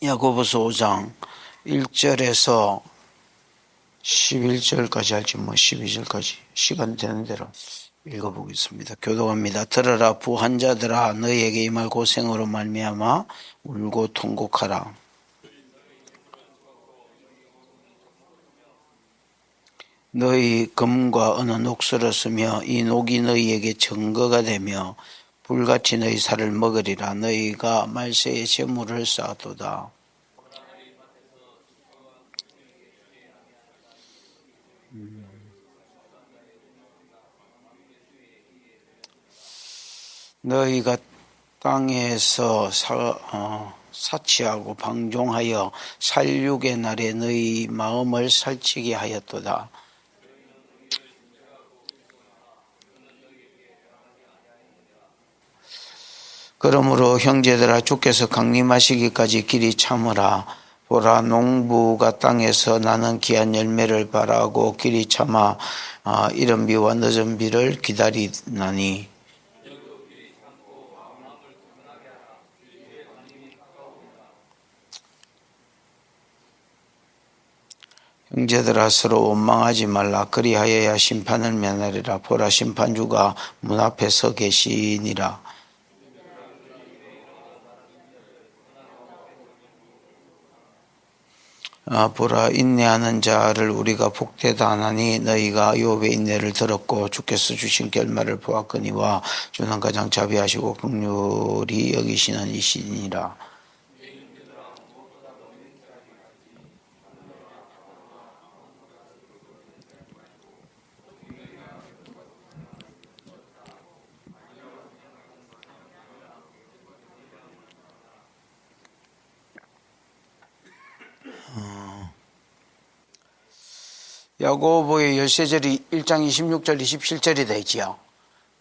야고보서 5장 1절에서 11절까지 할지 12절까지 시간 되는 대로 읽어보겠습니다. 교독합니다. 들어라 부한 자들아, 너희에게 임할 고생으로 말미암아 울고 통곡하라. 너희 금과 은은 녹슬었으며 이 녹이 너희에게 증거가 되며 불같이 너희 살을 먹으리라. 너희가 말세에 재물을 쌓도다. 너희가 땅에서 사치하고 방종하여 살육의 날에 너희 마음을 살찌게 하였도다. 그러므로 형제들아, 주께서 강림하시기까지 길이 참으라. 보라, 농부가 땅에서 나는 귀한 열매를 바라고 길이 참아 이른 비와 늦은 비를 기다리나니, 형제들아, 서로 원망하지 말라. 그리하여야 심판을 면하리라. 보라, 심판주가 문 앞에 서 계시니라. 보라, 인내하는 자를 우리가 복되다 하나니 너희가 욥의 인내를 들었고 주께서 주신 결말을 보았거니와 주는 가장 자비하시고 긍휼히 여기시는 이시니라. 야고보의 열세절이 1장 26절 27절이 되지요.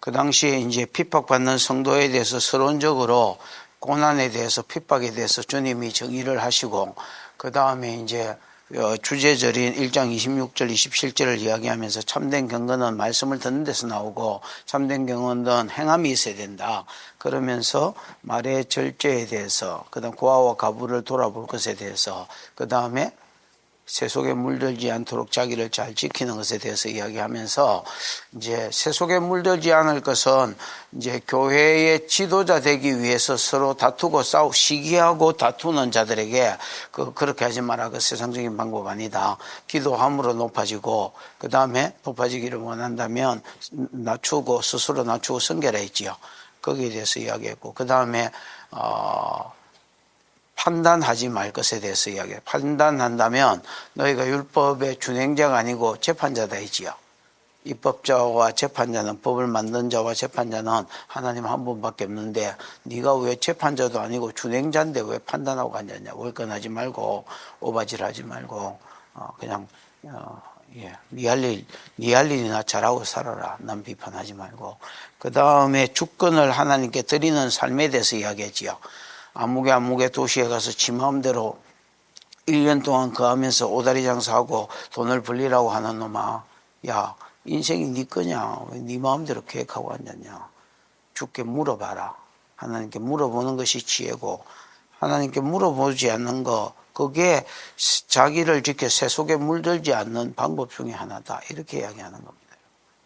그 당시에 이제 핍박받는 성도에 대해서 서론적으로 고난에 대해서 핍박에 대해서 주님이 정의를 하시고, 그 다음에 이제 주제절인 1장 26절 27절을 이야기하면서 참된 경건은 말씀을 듣는 데서 나오고 참된 경건은 행함이 있어야 된다. 그러면서 말의 절제에 대해서, 그 다음 고아와 가부를 돌아볼 것에 대해서, 그 다음에 세속에 물들지 않도록 자기를 잘 지키는 것에 대해서 이야기하면서, 이제 세속에 물들지 않을 것은 이제 교회의 지도자 되기 위해서 서로 다투고 시기하고 다투는 자들에게 그렇게 하지 마라. 그 세상적인 방법 아니다. 기도함으로 높아지고, 그 다음에 높아지기를 원한다면 낮추고 스스로 낮추고 성결해 있지요. 거기에 대해서 이야기했고, 그 다음에 판단하지 말 것에 대해서 이야기해요. 판단한다면 너희가 율법의 준행자가 아니고 재판자다 했지요. 입법자와 재판자는, 법을 만든 자와 재판자는 하나님 한 분밖에 없는데 네가 왜 재판자도 아니고 준행자인데 왜 판단하고 앉았냐. 월권하지 말고 오바질하지 말고 그냥 네 할 일이나 잘하고 살아라. 남 비판하지 말고. 그 다음에 주권을 하나님께 드리는 삶에 대해서 이야기했지요. 아무개 도시에 가서 지 마음대로 1년 동안 거하면서 오다리 장사하고 돈을 벌리라고 하는 놈아, 야, 인생이 네 거냐? 왜 네 마음대로 계획하고 앉았냐? 주께 물어봐라. 하나님께 물어보는 것이 지혜고, 하나님께 물어보지 않는 거, 그게 자기를 지켜 세속에 물들지 않는 방법 중에 하나다. 이렇게 이야기하는 겁니다.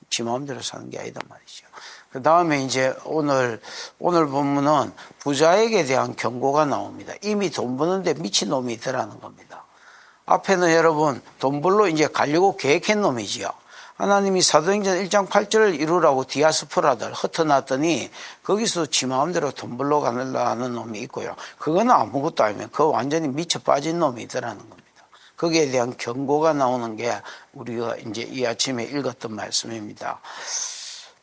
지 마음대로 사는 게 아니다 말이죠. 그 다음에 이제 오늘 본문은 부자에게 대한 경고가 나옵니다. 이미 돈 버는데 미친놈이 있더라는 겁니다. 앞에는 여러분 돈 벌러 이제 가려고 계획한 놈이지요. 하나님이 사도행전 1장 8절을 이루라고 디아스포라들 흩어놨더니 거기서 지 마음대로 돈 벌러 가려는 놈이 있고요. 그거는 아무것도 아니면 그 완전히 미쳐 빠진 놈이 있더라는 겁니다. 거기에 대한 경고가 나오는 게 우리가 이제 이 아침에 읽었던 말씀입니다.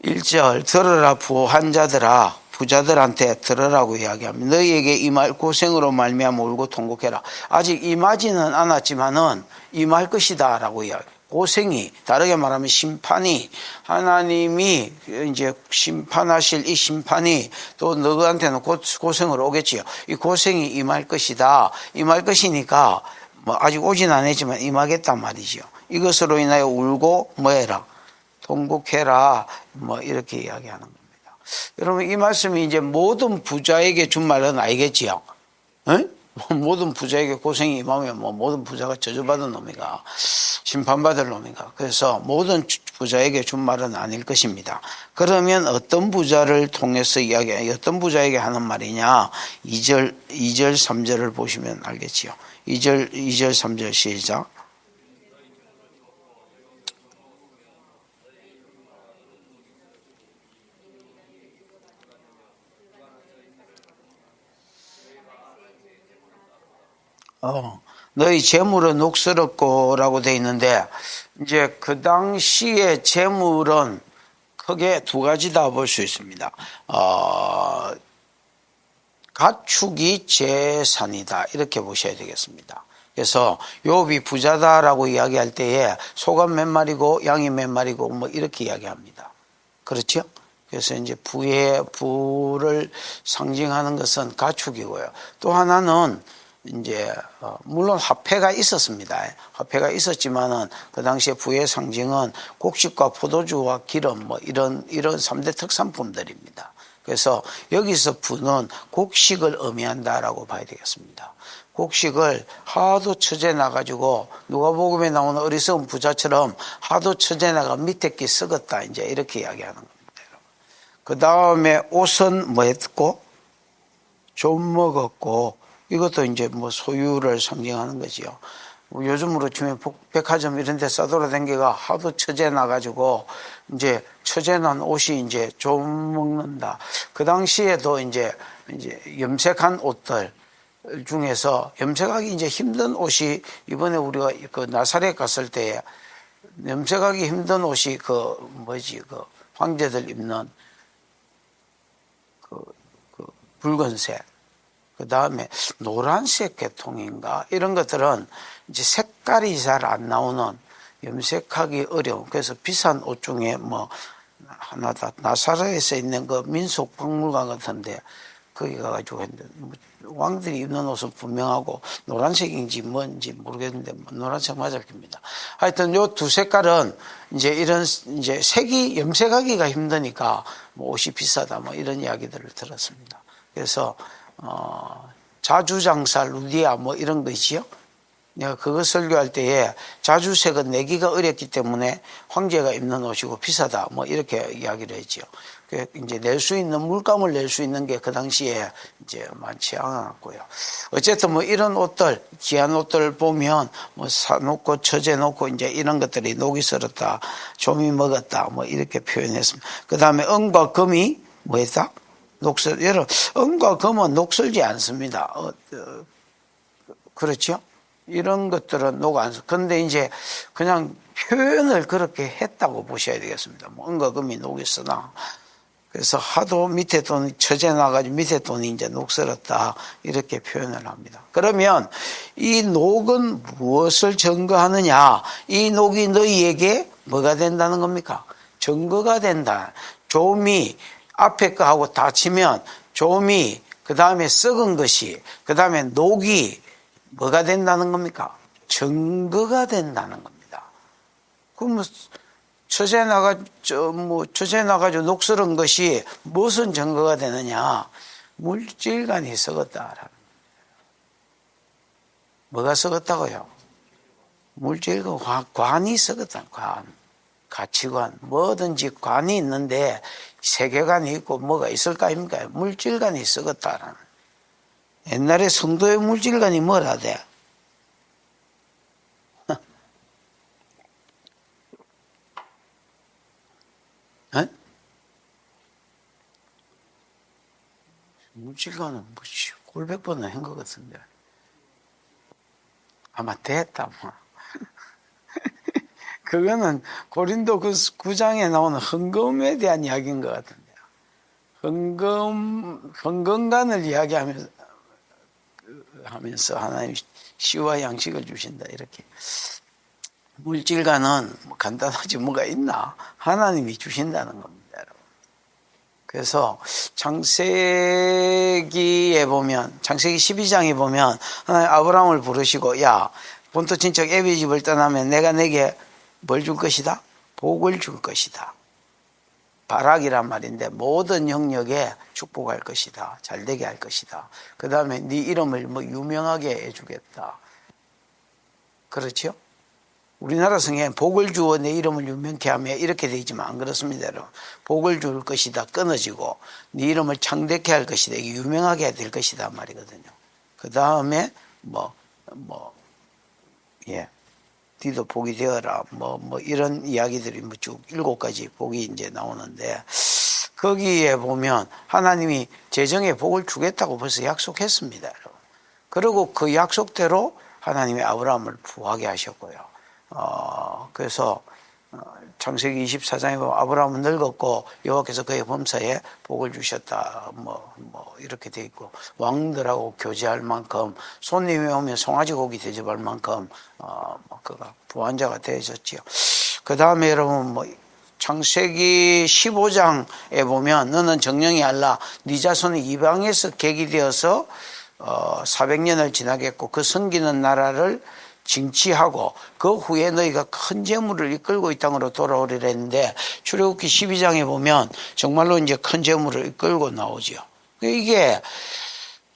1절, 들으라 부한 자들아, 부자들한테 들으라고 이야기합니다. 너희에게 임할 고생으로 말미암아 울고 통곡해라. 아직 임하지는 않았지만은 임할 것이다 라고 이야기해요. 고생이, 다르게 말하면 심판이, 하나님이 이제 심판하실 이 심판이 또 너희한테는 고생으로 오겠지요. 이 고생이 임할 것이다. 임할 것이니까 아직 오진 않았지만 임하겠단 말이죠. 이것으로 인하여 울고 뭐해라? 통곡해라. 이렇게 이야기하는 겁니다. 여러분, 이 말씀이 이제 모든 부자에게 준 말은 아니겠지요. 응? 모든 부자에게 고생이 임하면 모든 부자가 저주받은 놈이가 심판받을 놈이가. 그래서 모든 부자에게 준 말은 아닐 것입니다. 그러면 어떤 부자를 통해서 어떤 부자에게 하는 말이냐? 2절 3절을 보시면 알겠지요. 2절 3절 시작. 너희 재물은 녹슬었고라고 돼 있는데, 이제 그 당시의 재물은 크게 두 가지다 볼 수 있습니다. 가축이 재산이다 이렇게 보셔야 되겠습니다. 그래서 욥이 부자다라고 이야기할 때에 소가 몇 마리고 양이 몇 마리고 뭐 이렇게 이야기합니다. 그렇죠? 그래서 이제 부를 상징하는 것은 가축이고요. 또 하나는 이제 물론 화폐가 있었습니다. 화폐가 있었지만은 그 당시에 부의 상징은 곡식과 포도주와 기름 뭐 이런 3대 특산품들입니다. 그래서 여기서 부는 곡식을 의미한다라고 봐야 되겠습니다. 곡식을 하도 처재놔가지고 누가복음에 나오는 어리석은 부자처럼 하도 처재놔가 밑에 게 썩었다 이제 이렇게 이야기하는 겁니다. 그 다음에 옷은 뭐 했고 좀 먹었고 이것도 이제 뭐 소유를 상징하는 거지요. 요즘으로 치면 백화점 이런 데 싸돌아다니기가 하도 처재놔가지고 이제 처재난 옷이 이제 좀 먹는다. 그 당시에도 이제 염색한 옷들 중에서 염색하기 이제 힘든 옷이 이번에 우리가 그 나사렛 갔을 때 염색하기 힘든 옷이 그 황제들 입는 그 붉은색. 그 다음에 노란색 계통인가 이런 것들은 이제 색깔이 잘 안 나오는 염색하기 어려운 그래서 비싼 옷 중에 뭐 하나다 나사렛에 있는 그 민속 박물관 같은데 거기 가가지고 했는데 왕들이 입는 옷은 분명하고 노란색인지 뭔지 모르겠는데 노란색 맞을 겁니다. 하여튼 요 두 색깔은 이제 이런 이제 색이 염색하기가 힘드니까 뭐 옷이 비싸다 뭐 이런 이야기들을 들었습니다. 그래서 자주장사 루디아 뭐 이런 거 있지요. 내가 그거 설교할 때에 자주색은 내기가 어렵기 때문에 황제가 입는 옷이고 비싸다 뭐 이렇게 이야기를 했죠. 이제 낼 수 있는 물감을 낼 수 있는 게 그 당시에 이제 많지 않았고요. 어쨌든 뭐 이런 옷들 귀한 옷들 보면 뭐 사놓고 처재 놓고 이제 이런 것들이 녹이 슬었다, 좀이 먹었다 뭐 이렇게 표현했습니다. 그 다음에 은과 금이 뭐 했다? 녹슬, 여러분, 은과 금은 녹슬지 않습니다. 그렇죠? 이런 것들은 녹 안 슬. 근데 이제 그냥 표현을 그렇게 했다고 보셔야 되겠습니다. 뭐 은과 금이 녹이 쓰나. 그래서 하도 밑에 돈이 처져 나가지고 밑에 돈이 이제 녹슬었다. 이렇게 표현을 합니다. 그러면 이 녹은 무엇을 증거하느냐? 이 녹이 너희에게 뭐가 된다는 겁니까? 증거가 된다. 좀이 앞에 거하고 다치면 좀이 그 다음에 썩은 것이 그 다음에 녹이 뭐가 된다는 겁니까? 증거가 된다는 겁니다. 그럼 처제 나가지고 녹슬은 것이 무슨 증거가 되느냐? 물질관이 썩었다라는 거예요. 뭐가 썩었다고요? 물질관, 관이 썩었다. 관, 가치관, 뭐든지 관이 있는데 세계관이 있고 뭐가 있을까 아닙니까? 물질관이 썩었다라는. 옛날에 성도의 물질관이 뭐라 돼? 어? 물질관은 뭐 골백 번은 한 것 같은데 아마 됐다 뭐. 그거는 고린도 그 9장에 나오는 헌금에 대한 이야기인 것 같은데요. 헌금관을 이야기하면서 하나님 시와 양식을 주신다 이렇게. 물질관은 뭐 간단하지 뭐가 있나? 하나님이 주신다는 겁니다, 여러분. 그래서 창세기에 보면 창세기 12장에 보면 하나님 아브라함을 부르시고 야 본토 친척 애비 집을 떠나면 내가 내게 뭘 줄 것이다? 복을 줄 것이다. 바락이란 말인데 모든 영역에 축복할 것이다. 잘되게 할 것이다. 그 다음에 네 이름을 뭐 유명하게 해주겠다. 그렇죠? 우리나라 성경에 복을 주어 내 이름을 유명케 하며 이렇게 되어 있지만 안 그렇습니다. 여러분. 복을 줄 것이다 끊어지고 네 이름을 창대케 할 것이다. 이게 유명하게 될 것이다 말이거든요. 그 다음에 니도 복이 되어라 이런 이야기들이 쭉 7가지 복이 이제 나오는데 거기에 보면 하나님이 재정에 복을 주겠다고 벌써 약속했습니다. 여러분. 그리고 그 약속대로 하나님이 아브라함을 부하게 하셨고요. 그래서 창세기 24장에 보면 아브라함은 늙었고 여호와께서 그의 범사에 복을 주셨다. 이렇게 돼 있고 왕들하고 교제할 만큼 손님이 오면 송아지 고기 대접할 만큼 그가 부한 자가 되어졌지요. 그 다음에 여러분 창세기 15장에 보면 너는 정령이 알라 네 자손이 이방에서 계기되어서 400년을 지나겠고 그 섬기는 나라를 징치하고 그 후에 너희가 큰 재물을 이끌고 이 땅으로 돌아오리라 했는데 출애굽기 12장에 보면 정말로 이제 큰 재물을 이끌고 나오죠. 이게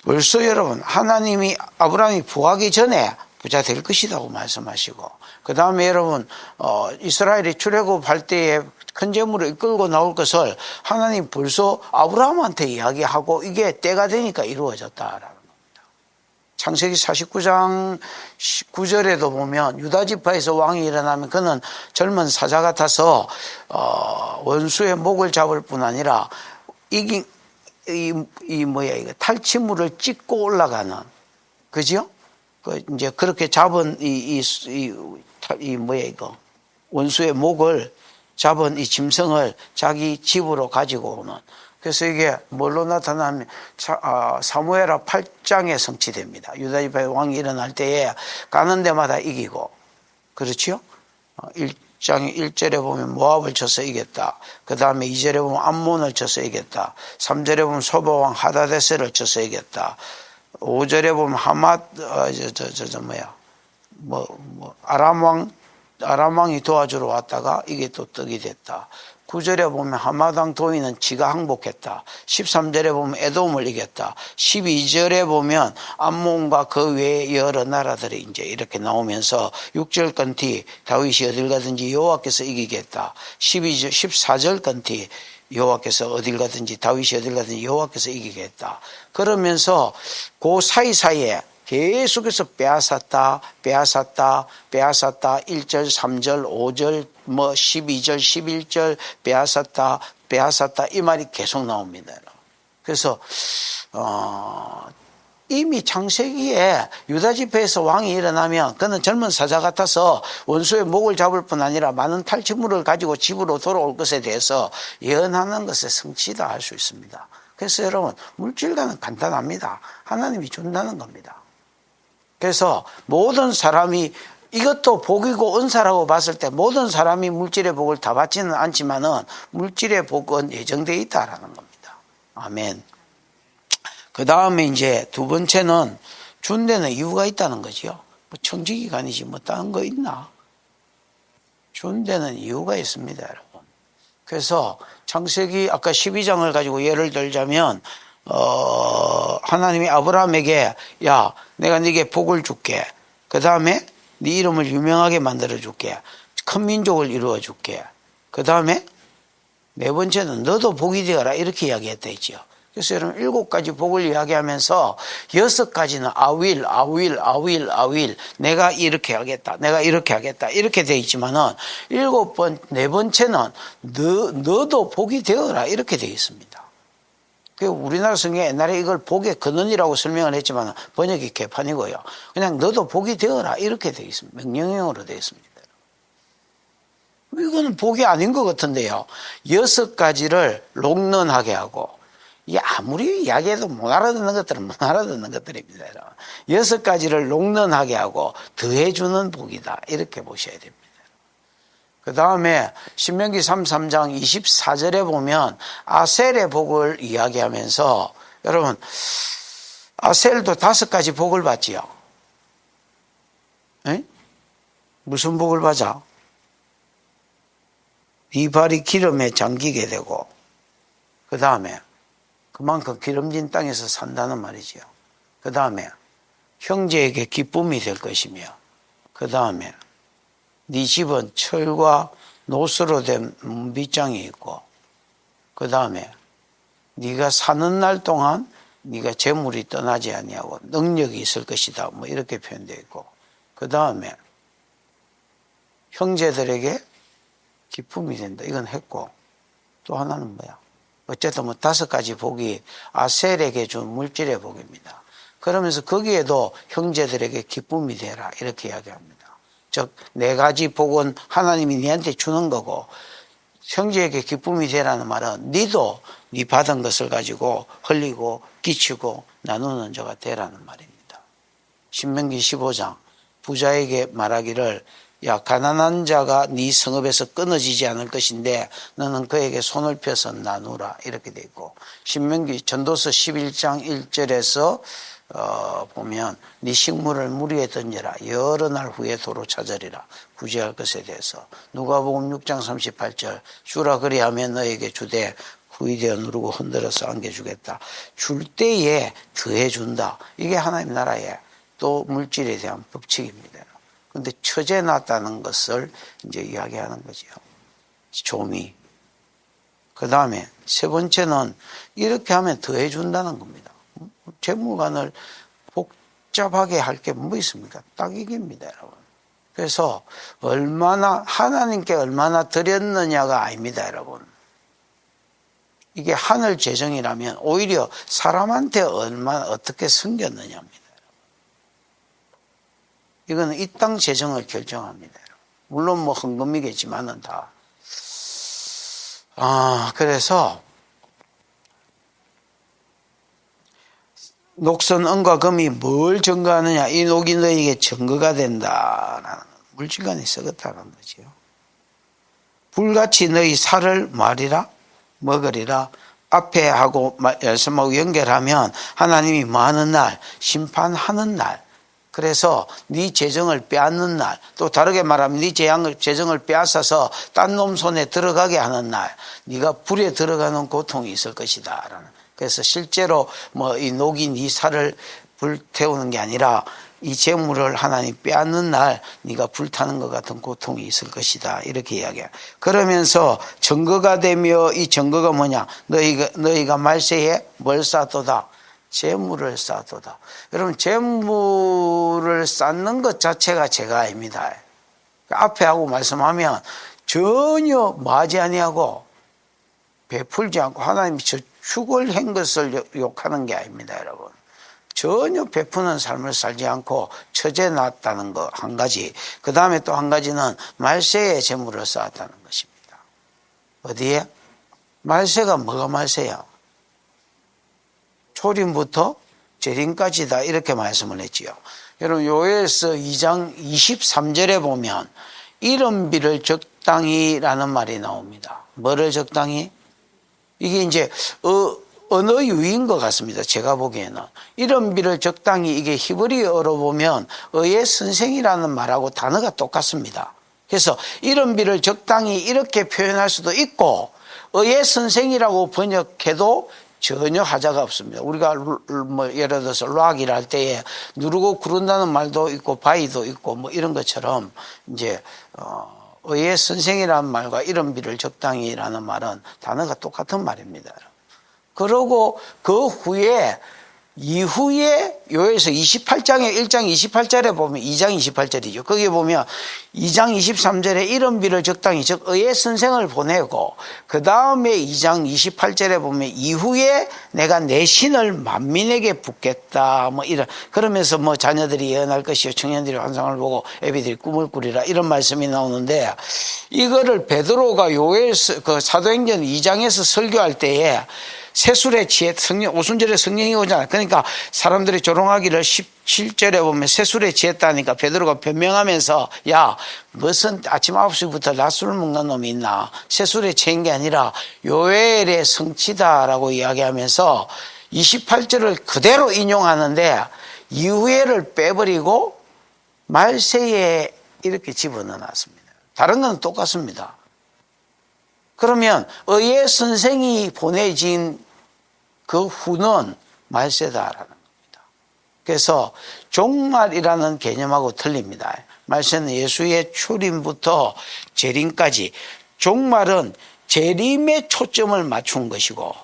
벌써 여러분 하나님이 아브라함이 부하기 전에 부자 될 것이라고 말씀하시고 그 다음에 여러분 이스라엘이 출애굽할 때에 큰 재물을 이끌고 나올 것을 하나님 벌써 아브라함한테 이야기하고 이게 때가 되니까 이루어졌다라는 창세기 49장 9절에도 보면 유다지파에서 왕이 일어나면 그는 젊은 사자 같아서 원수의 목을 잡을 뿐 아니라 탈취물을 찍고 올라가는 그죠? 이제 그렇게 잡은 원수의 목을 잡은 이 짐승을 자기 집으로 가지고 오는. 그래서 이게 뭘로 나타나면 사무엘하 8장에 성취됩니다. 유다지파의 왕이 일어날 때에 가는 데마다 이기고 그렇죠? 1장의 1절에 보면 모압을 쳐서 이겼다. 그 다음에 2절에 보면 암몬을 쳐서 이겼다. 3절에 보면 소바왕 하다데스를 쳐서 이겼다. 5절에 보면 아람왕이 도와주러 왔다가 이게 또 떡이 됐다. 9절에 보면 하마당 도인은 지가 항복했다. 13절에 보면 에돔을 이겼다. 12절에 보면 암몬과 그 외의 여러 나라들이 이제 이렇게 나오면서 6절 건티 다윗이 어딜 가든지 여호와께서 이기겠다. 14절 건티 여호와께서 어딜 가든지 다윗이 어딜 가든지 여호와께서 이기겠다. 그러면서 그 사이사이에 계속해서 빼앗았다 1절 3절 5절 12절 11절 빼앗았다 이 말이 계속 나옵니다. 그래서 이미 창세기에 유다지파에서 왕이 일어나면 그는 젊은 사자 같아서 원수의 목을 잡을 뿐 아니라 많은 탈취물을 가지고 집으로 돌아올 것에 대해서 예언하는 것에 성취다 할 수 있습니다. 그래서 여러분 물질과는 간단합니다. 하나님이 준다는 겁니다. 그래서 모든 사람이 이것도 복이고 은사라고 봤을 때 모든 사람이 물질의 복을 다 받지는 않지만은 물질의 복은 예정되어 있다라는 겁니다. 아멘. 그 다음에 이제 두 번째는 준 데는 이유가 있다는 거죠. 청지기간이지 다른 거 있나? 준 데는 이유가 있습니다, 여러분. 그래서 창세기 아까 12장을 가지고 예를 들자면 하나님이 아브라함에게 야 내가 네게 복을 줄게. 그 다음에 네 이름을 유명하게 만들어 줄게. 큰 민족을 이루어 줄게. 그 다음에 네 번째는 너도 복이 되어라 이렇게 이야기했다 했죠. 그래서 여러분 7가지 복을 이야기하면서 6가지는 아윌 내가 이렇게 하겠다 내가 이렇게 하겠다 이렇게 돼 있지만은 네 번째는 너도 복이 되어라 이렇게 돼 있습니다. 우리나라 성경에 옛날에 이걸 복의 근원이라고 설명을 했지만 번역이 개판이고요. 그냥 너도 복이 되어라 이렇게 되어 있습니다. 명령형으로 되어 있습니다. 이거는 복이 아닌 것 같은데요. 6가지를 롱런하게 하고 이게 아무리 이야기해도 못 알아듣는 것들은 못 알아듣는 것들입니다. 6가지를 롱런하게 하고 더해주는 복이다 이렇게 보셔야 됩니다. 그 다음에 신명기 33장 24절에 보면 아셀의 복을 이야기하면서 여러분 아셀도 5가지 복을 받지요. 에? 무슨 복을 받아? 네 발이 기름에 잠기게 되고 그 다음에 그만큼 기름진 땅에서 산다는 말이지요. 그 다음에 형제에게 기쁨이 될 것이며 그 다음에 네 집은 철과 노스로 된 문빗장이 있고 그 다음에 네가 사는 날 동안 네가 재물이 떠나지 아니하고 능력이 있을 것이다. 뭐 이렇게 표현되어 있고 그 다음에 형제들에게 기쁨이 된다. 이건 했고 또 하나는 뭐야? 어쨌든 뭐 5가지 복이 아셀에게 준 물질의 복입니다. 그러면서 거기에도 형제들에게 기쁨이 되라 이렇게 이야기합니다. 즉 4가지 복은 하나님이 네한테 주는 거고 형제에게 기쁨이 되라는 말은 네도 네 받은 것을 가지고 흘리고 끼치고 나누는 자가 되라는 말입니다. 신명기 15장 부자에게 말하기를 야 가난한 자가 네 성읍에서 끊어지지 않을 것인데 너는 그에게 손을 펴서 나누라 이렇게 돼 있고 신명기 전도서 11장 1절에서 보면 네 식물을 물 위에 던져라 여러 날 후에 도로 찾으리라 구제할 것에 대해서 누가복음 6장 38절 주라 그리하면 너에게 주되 후이되어 누르고 흔들어서 안겨주겠다 줄 때에 더해준다 이게 하나님 나라의 또 물질에 대한 법칙입니다. 그런데 처제 났다는 것을 이제 이야기하는 거죠. 조미. 그 다음에 3번째는 이렇게 하면 더해준다는 겁니다. 재물관을 복잡하게 할 게 뭐 있습니까? 딱 이깁니다, 여러분. 그래서 하나님께 얼마나 드렸느냐가 아닙니다, 여러분. 이게 하늘 재정이라면 오히려 사람한테 얼마나 어떻게 섬겼느냐입니다. 이거는 이 땅 재정을 결정합니다. 물론 뭐 헌금이겠지만은 다. 그래서 녹선 은과 금이 뭘 증거하느냐? 이 녹이 너에게 증거가 된다라는 물질관이 썩었다는 거지요. 불같이 너희 살을 말이라 먹으리라. 앞에 하고 말씀하고 연결하면 하나님이 뭐 하는 날? 심판하는 날. 그래서 네 재정을 빼앗는 날, 또 다르게 말하면 네 재정을 빼앗아서 딴 놈 손에 들어가게 하는 날, 네가 불에 들어가는 고통이 있을 것이다. 그래서 실제로 뭐 이 녹이 네 살을 불태우는 게 아니라 이 재물을 하나님 빼앗는 날 네가 불타는 것 같은 고통이 있을 것이다. 이렇게 이야기해요. 그러면서 증거가 되며 이 증거가 뭐냐? 너희가 말세에 뭘 쌓도다? 재물을 쌓도다. 여러분 재물을 쌓는 것 자체가 죄가 아닙니다. 앞에 하고 말씀하면 전혀 마지 아니하고 베풀지 않고 하나님이 저축을 한 것을 욕하는 게 아닙니다, 여러분. 전혀 베푸는 삶을 살지 않고 처제 났다는 거 한 가지. 그 다음에 또 한 가지는 말세에 재물을 쌓았다는 것입니다. 어디에? 말세가 뭐가 말세야? 초림부터 재림까지다 이렇게 말씀을 했지요. 여러분 요엘서 2장 23절에 보면 이른비를 적당히라는 말이 나옵니다. 뭐를 적당히? 이게 이제 언어 유희인 것 같습니다. 제가 보기에는 이른비를 적당히 이게 히브리어로 보면 의의 선생이라는 말하고 단어가 똑같습니다. 그래서 이른비를 적당히 이렇게 표현할 수도 있고 의의 선생이라고 번역해도 전혀 하자가 없습니다. 우리가 뭐 예를 들어서 락이라 할 때에 누르고 구른다는 말도 있고 바위도 있고 뭐 이런 것처럼 이제 의의 선생이라는 말과 이른비를 적당히라는 말은 단어가 똑같은 말입니다. 그러고 그 후에 이후에 요에서 28장에 1장 28절에 보면 2장 28절이죠. 거기에 보면 2장 23절에 이른비를 적당히 즉 의의 선생을 보내고 그 다음에 2장 28절에 보면 이후에 내가 내 신을 만민에게 붓겠다 뭐 이런 그러면서 뭐 자녀들이 예언할 것이요 청년들이 환상을 보고 애비들이 꿈을 꾸리라 이런 말씀이 나오는데 이거를 베드로가 요엘서 그 사도행전 2장에서 설교할 때에 세술에 취해 오순절에 성령이 오잖아요. 그러니까 사람들이 조롱하기를 17절에 보면 세술에 취했다니까 베드로가 변명하면서 야 무슨 아침 9시부터 낮술을 먹는 놈이 있나. 세술에 취한 게 아니라 요엘의 성취다라고 이야기하면서 28절을 그대로 인용하는데 이후에를 빼버리고 말세에 이렇게 집어넣어놨습니다. 다른 건 똑같습니다. 그러면 의의 선생이 보내진 그 후는 말세다라는 겁니다. 그래서 종말이라는 개념하고 틀립니다. 말세는 예수의 출임부터 재림까지, 종말은 재림에 초점을 맞춘 것이고,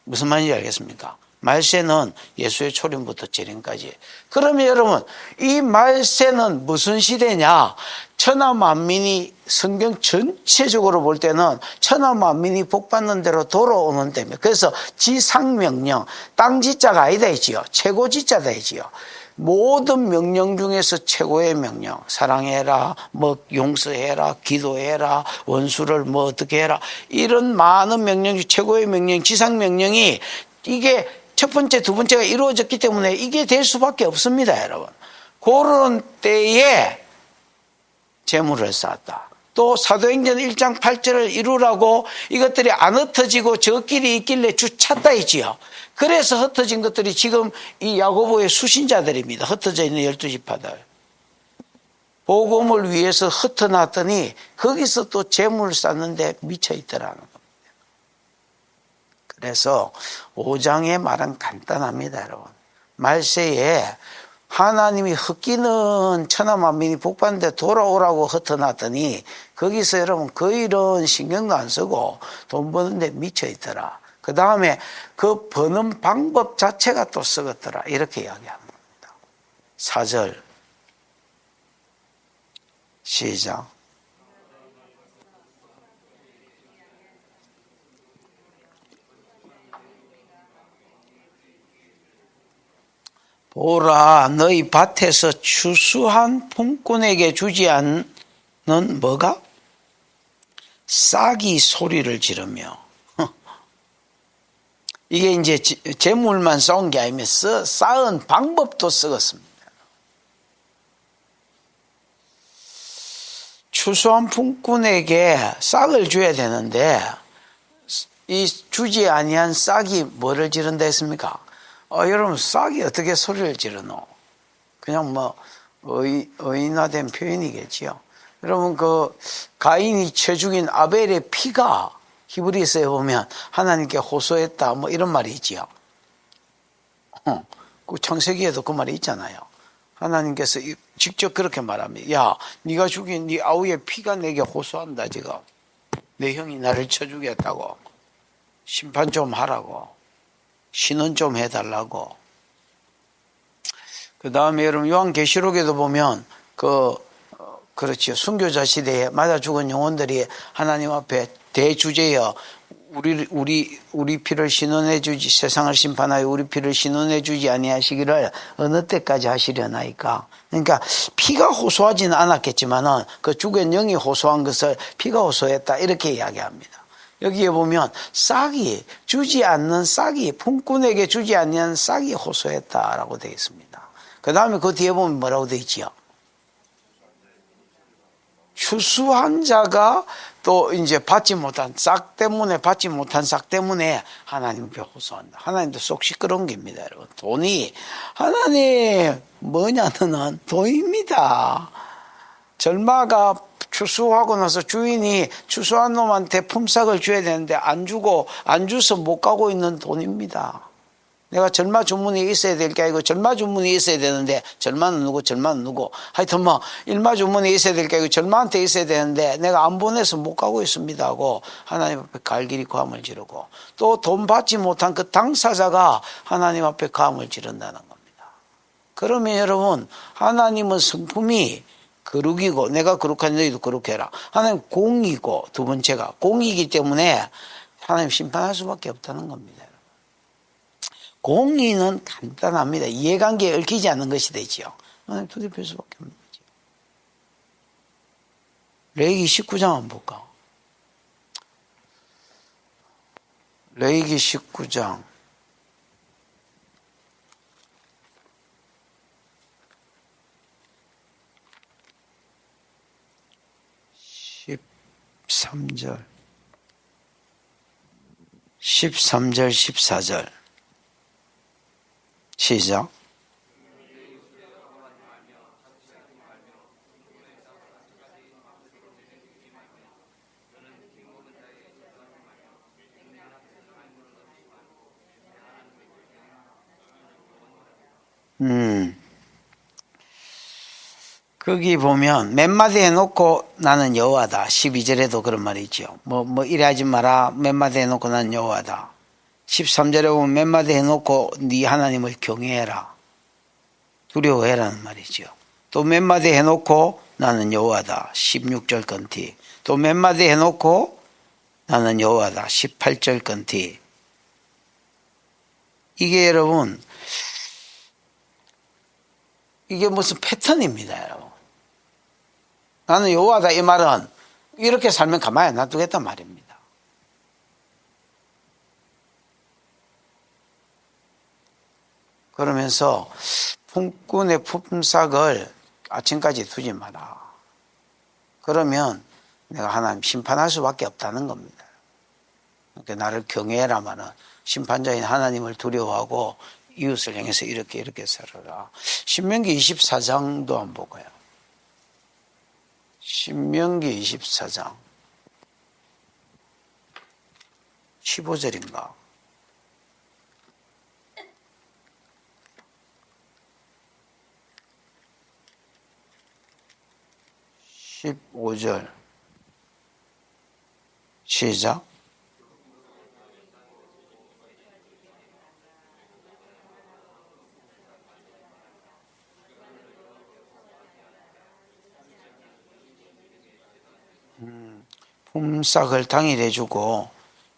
무슨 말인지 알겠습니까? 말세는 예수의 초림부터 재림까지. 그러면 여러분, 이 말세는 무슨 시대냐? 천하 만민이, 성경 전체적으로 볼 때는 천하 만민이 복받는 대로 돌아오는 때입니다. 그래서 지상명령, 땅지자가 아니다 했지요. 최고지자다 했지요. 모든 명령 중에서 최고의 명령, 사랑해라, 뭐 용서해라, 기도해라, 원수를 뭐 어떻게 해라, 이런 많은 명령 중 최고의 명령, 지상명령이 이게 첫 번째, 두 번째가 이루어졌기 때문에 이게 될 수밖에 없습니다, 여러분. 그런 때에 재물을 쌓았다. 또 사도행전 1장 8절을 이루라고 이것들이 안 흩어지고 저끼리 있길래 주찾다 했지요. 그래서 흩어진 것들이 지금 이 야고보의 수신자들입니다. 흩어져 있는 12지파들. 복음을 위해서 흩어놨더니 거기서 또 재물을 쌓는데 미쳐 있더라는 겁니다. 그래서 5장의 말은 간단합니다, 여러분. 말세에 하나님이 흩기는 천하 만민이 복받는데 돌아오라고 흩어놨더니 거기서 여러분 그 일은 신경도 안 쓰고 돈 버는데 미쳐 있더라. 그 다음에 그 버는 방법 자체가 또 썩었더라. 이렇게 이야기하는 겁니다. 4절 시작. 보라, 너희 밭에서 추수한 품꾼에게 주지 않는 뭐가? 싹이 소리를 지르며. 이게 이제 재물만 쏜 게 아니면 쌓은 방법도 썩었습니다. 추수한 품꾼에게 싹을 줘야 되는데 이 주지 아니한 싹이 뭐를 지른다 했습니까? 여러분, 싹이 어떻게 소리를 지르노? 그냥 뭐 의인화된 표현이겠지요. 여러분, 그 가인이 쳐 죽인 아벨의 피가 히브리서에 보면 하나님께 호소했다 뭐 이런 말이 있지요. 그 창세기에도 그 말이 있잖아요. 하나님께서 직접 그렇게 말합니다. 야, 네가 죽인 네 아우의 피가 내게 호소한다. 지금 내 형이 나를 쳐 죽였다고, 심판 좀 하라고, 신원 좀 해달라고. 그 다음에 여러분 요한계시록에도 보면 그렇죠. 순교자 시대에 맞아 죽은 영혼들이 하나님 앞에 대주제여 우리 피를 신원해 주지, 세상을 심판하여 우리 피를 신원해 주지 아니하시기를 어느 때까지 하시려나이까. 그러니까 피가 호소하지는 않았겠지만은 그 죽은 영이 호소한 것을 피가 호소했다 이렇게 이야기합니다. 여기에 보면 싹이 주지 않는 싹이, 품꾼에게 주지 않는 싹이 호소했다라고 되어 있습니다. 그 다음에 그 뒤에 보면 뭐라고 되어 있지요? 추수한 자가 또 이제 받지 못한 싹 때문에, 받지 못한 싹 때문에 하나님께 호소한다. 하나님도 속 시끄러운 겁니다, 여러분. 돈이, 하나님, 뭐냐, 너는 돈입니다. 절마가 추수하고 나서 주인이 추수한 놈한테 품삯을 줘야 되는데 안 주고, 안 줘서 못 가고 있는 돈입니다. 내가 절마 주문이 있어야 될 게 아니고 절마 주문이 있어야 되는데 절마는 누구, 절마는 누구. 하여튼 뭐 일마 주문이 있어야 될 게 아니고 절마한테 있어야 되는데 내가 안 보내서 못 가고 있습니다 하고 하나님 앞에 갈길이 고함을 지르고, 또 돈 받지 못한 그 당사자가 하나님 앞에 고함을 지른다는 겁니다. 그러면 여러분, 하나님은 성품이 거룩이고 내가 거룩한 너희도 거룩해 해라. 하나님 공이고, 두 번째가 공이기 때문에 하나님 심판할 수밖에 없다는 겁니다. 공의는 간단합니다. 이해관계에 얽히지 않는 것이 되지요. 하나님 투입할 수밖에 없는 거죠. 레위기 19장 한번 볼까? 레위기 19장 13절 14절 시작. 거기 보면 몇 마디 해놓고 나는 여호와다. 12절에도 그런 말이 있죠. 뭐 이래 하지 마라. 몇 마디 해놓고 나는 여호와다. 13절에 보면 몇 마디 해놓고 네 하나님을 경외해라. 두려워해라는 말이죠. 또 몇 마디 해놓고 나는 여호와다. 16절 건티. 또 몇 마디 해놓고 나는 여호와다. 18절 건티. 이게 여러분, 이게 무슨 패턴입니다, 여러분. 나는 여호와다 이 말은 이렇게 살면 가만히 안 놔두겠단 말입니다. 그러면서 품꾼의 품삯을 아침까지 두지 마라. 그러면 내가 하나님 심판할 수밖에 없다는 겁니다. 그러니까 나를 경외해라마는 심판자인 하나님을 두려워하고 이웃을 향해서 이렇게 살아라. 신명기 24장도 한번 보고요. 신명기 24장 15절인가? 15절 시작. 품삯을 당일에 주고,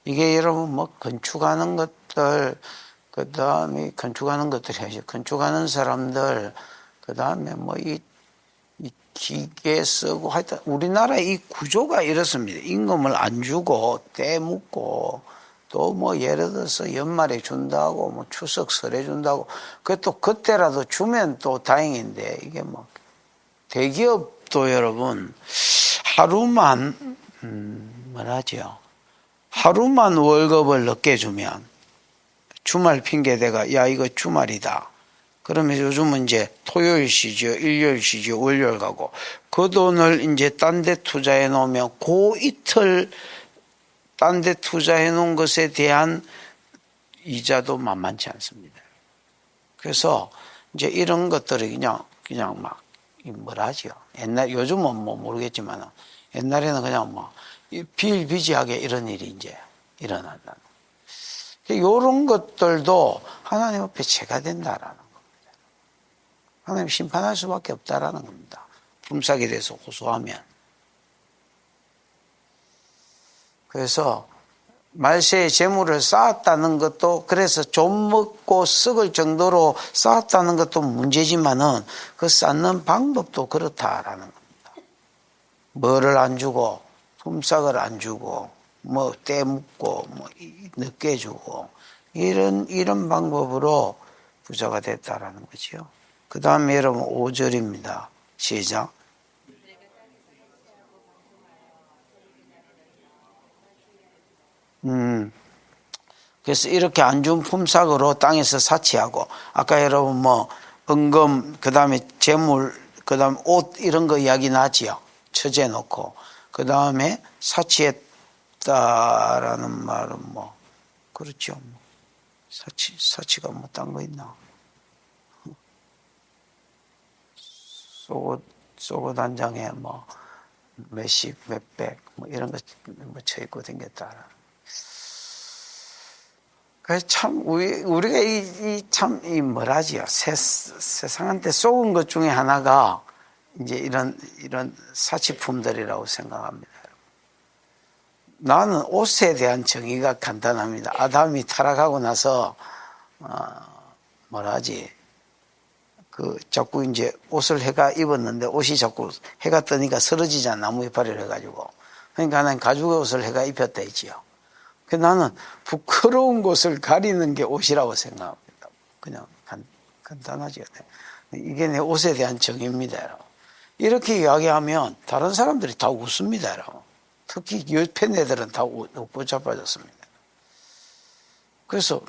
이게 여러분 뭐 건축하는 것들, 그 다음에 건축하는 것들 해야지. 건축하는 사람들, 그 다음에 뭐 이 기계 쓰고 하여튼 우리나라 이 구조가 이렇습니다. 임금을 안 주고 때 묻고 또 뭐 예를 들어서 연말에 준다고 뭐 추석 설에 준다고 그것도 그때라도 주면 또 다행인데 이게 뭐 대기업도 여러분 하루만 뭐라죠? 하루만 월급을 늦게 주면 주말 핑계대가 야 이거 주말이다. 그러면 요즘은 이제 토요일 쉬죠, 일요일 쉬죠, 월요일 가고 그 돈을 이제 딴 데 투자해 놓으면 그 이틀 딴 데 투자해 놓은 것에 대한 이자도 만만치 않습니다. 그래서 이제 이런 것들이 그냥 막 뭐라죠? 옛날 요즘은 뭐 모르겠지만 옛날에는 그냥 뭐 비일비재하게 이런 일이 이제 일어난다. 이런 것들도 하나님 앞에 죄가 된다라는 겁니다. 하나님 심판할 수밖에 없다라는 겁니다. 품삯에 대해서 호소하면. 그래서 말세의 재물을 쌓았다는 것도 그래서 좀 먹고 썩을 정도로 쌓았다는 것도 문제지만은 그 쌓는 방법도 그렇다라는 겁니다. 뭐를 안 주고 품삯을 안 주고 뭐 때 묻고 뭐 늦게 주고 이런 방법으로 부자가 됐다라는 거죠. 그 다음에 여러분 5절입니다. 시작. 그래서 이렇게 안 준 품삯으로 땅에서 사치하고 아까 여러분 뭐 은금 그 다음에 재물 그 다음에 옷 이런 거 이야기 나지요. 처제 놓고 그 다음에 사치했다라는 말은 뭐 그렇죠. 사치가 뭐 딴 거 있나? 속옷 한 장에 뭐 몇십 몇백 뭐 이런 거 뭐 쳐 입고 댕겼다. 그래서 참 우리가 이 뭐라지요? 세상한테 속은 것 중에 하나가 이제 이런 사치품들이라고 생각합니다. 나는 옷에 대한 정의가 간단합니다. 아담이 타락하고 나서 뭐라지? 자꾸 이제 옷을 해가 입었는데 옷이 자꾸 해가 뜨니까 쓰러지잖아. 나무 이파리를 해가지고. 그러니까 나는 가죽의 옷을 해가 입혔다 했지요. 나는 부끄러운 곳을 가리는 게 옷이라고 생각합니다. 그냥 간단하죠. 이게 내 옷에 대한 정의입니다. 여러분. 이렇게 이야기하면 다른 사람들이 다 웃습니다. 여러분. 특히 옆에 애들은 다 웃고 자빠졌습니다. 그래서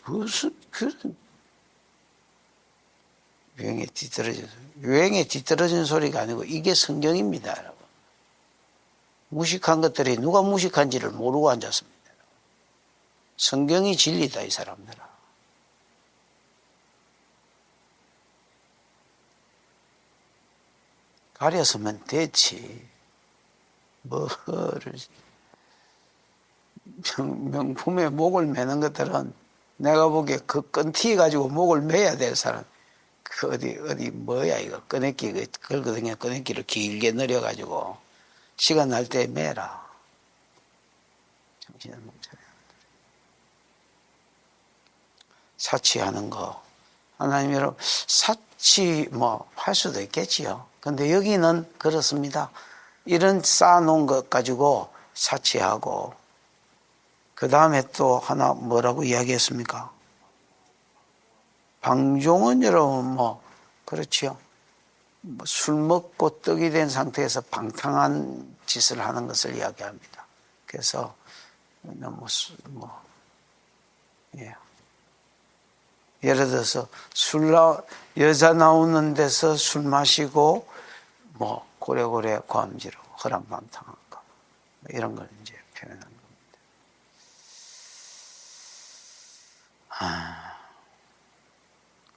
무슨 그런 유행에 뒤떨어진 소리가 아니고 이게 성경입니다. 여러분. 무식한 것들이 누가 무식한지를 모르고 앉았습니다. 성경이 진리다 이 사람들아. 가려서면 되지. 뭐를 명품에 목을 매는 것들은 내가 보기에 그 끈티 가지고 목을 매야 될 사람. 그 어디 뭐야 이거 꺼내기 걸거든요. 꺼내기를 길게 늘려가지고 시간 날 때 매라. 정신을 못 차려. 사치하는 거 하나님 여러분 사치 뭐 할 수도 있겠지요. 근데 여기는 그렇습니다. 이런 쌓아놓은 것 가지고 사치하고 그 다음에 또 하나 뭐라고 이야기했습니까? 방종은 여러분 뭐 그렇지요. 뭐 술 먹고 떡이 된 상태에서 방탕한 짓을 하는 것을 이야기합니다. 그래서 너무 예. 예를 들어서 여자 나오는 데서 술 마시고 뭐 고래고래 고함지르고 허람방탕한 거 이런 걸 이제 표현한 겁니다.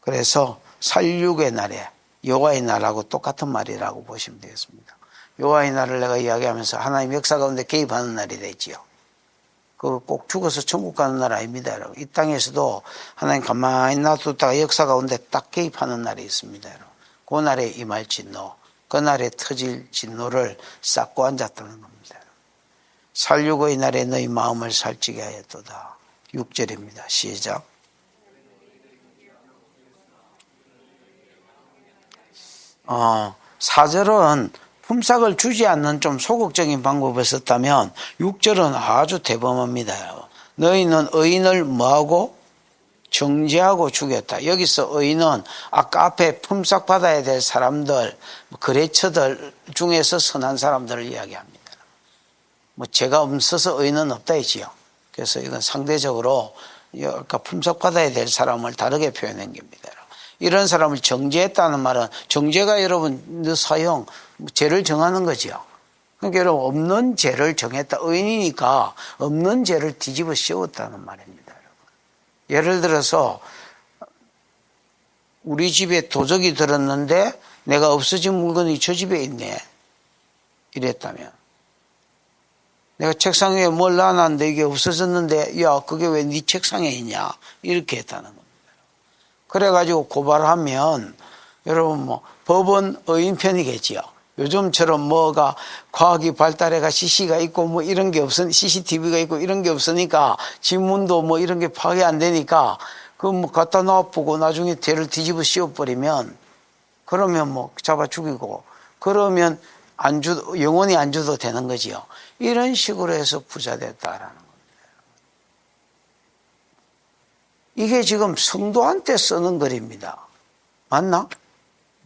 그래서 살육의 날에 여호와의 날하고 똑같은 말이라고 보시면 되겠습니다. 여호와의 날을 내가 이야기하면서 하나님 역사 가운데 개입하는 날이 되지요. 그 꼭 죽어서 천국 가는 날 아닙니다, 여러분. 이 땅에서도 하나님 가만히 놔뒀다가 역사 가운데 딱 개입하는 날이 있습니다, 여러분. 그 날에 임할 진노, 그 날에 터질 진노를 쌓고 앉았다는 겁니다. 살육의 날에 너희 마음을 살찌게 하였도다. 6절입니다. 시작. 4절은 품삯을 주지 않는 좀 소극적인 방법을 썼다면 6절은 아주 대범합니다. 너희는 의인을 뭐하고? 정죄하고 죽였다. 여기서 의인은 아까 앞에 품삯 받아야 될 사람들, 거래처들 중에서 선한 사람들을 이야기합니다. 뭐 죄가 없어서 의인은 없다 했지요. 그래서 이건 상대적으로 아까 품삯 받아야 될 사람을 다르게 표현한 겁니다. 이런 사람을 정죄했다는 말은 정죄가 여러분 사형 죄를 정하는 거죠. 그러니까 여러분 없는 죄를 정했다. 의인이니까 없는 죄를 뒤집어 씌웠다는 말입니다. 여러분. 예를 들어서 우리 집에 도적이 들었는데 내가 없어진 물건이 저 집에 있네. 이랬다면 내가 책상 위에 뭘 놔놨는데 이게 없어졌는데 야 그게 왜 네 책상에 있냐 이렇게 했다는 겁니다. 그래가지고 고발하면 여러분 뭐 법은 의인 편이겠지요. 요즘처럼 뭐가 과학이 발달해가 CC가 있고 뭐 이런 게 CCTV가 있고 이런 게 없으니까 지문도 뭐 이런 게 파악이 안 되니까 그거 뭐 갖다 놔보고 나중에 죄를 뒤집어 씌워버리면 그러면 뭐 잡아 죽이고 그러면 영원히 안 줘도 되는 거지요. 이런 식으로 해서 부자 됐다라는 겁니다. 이게 지금 성도한테 쓰는 글입니다. 맞나?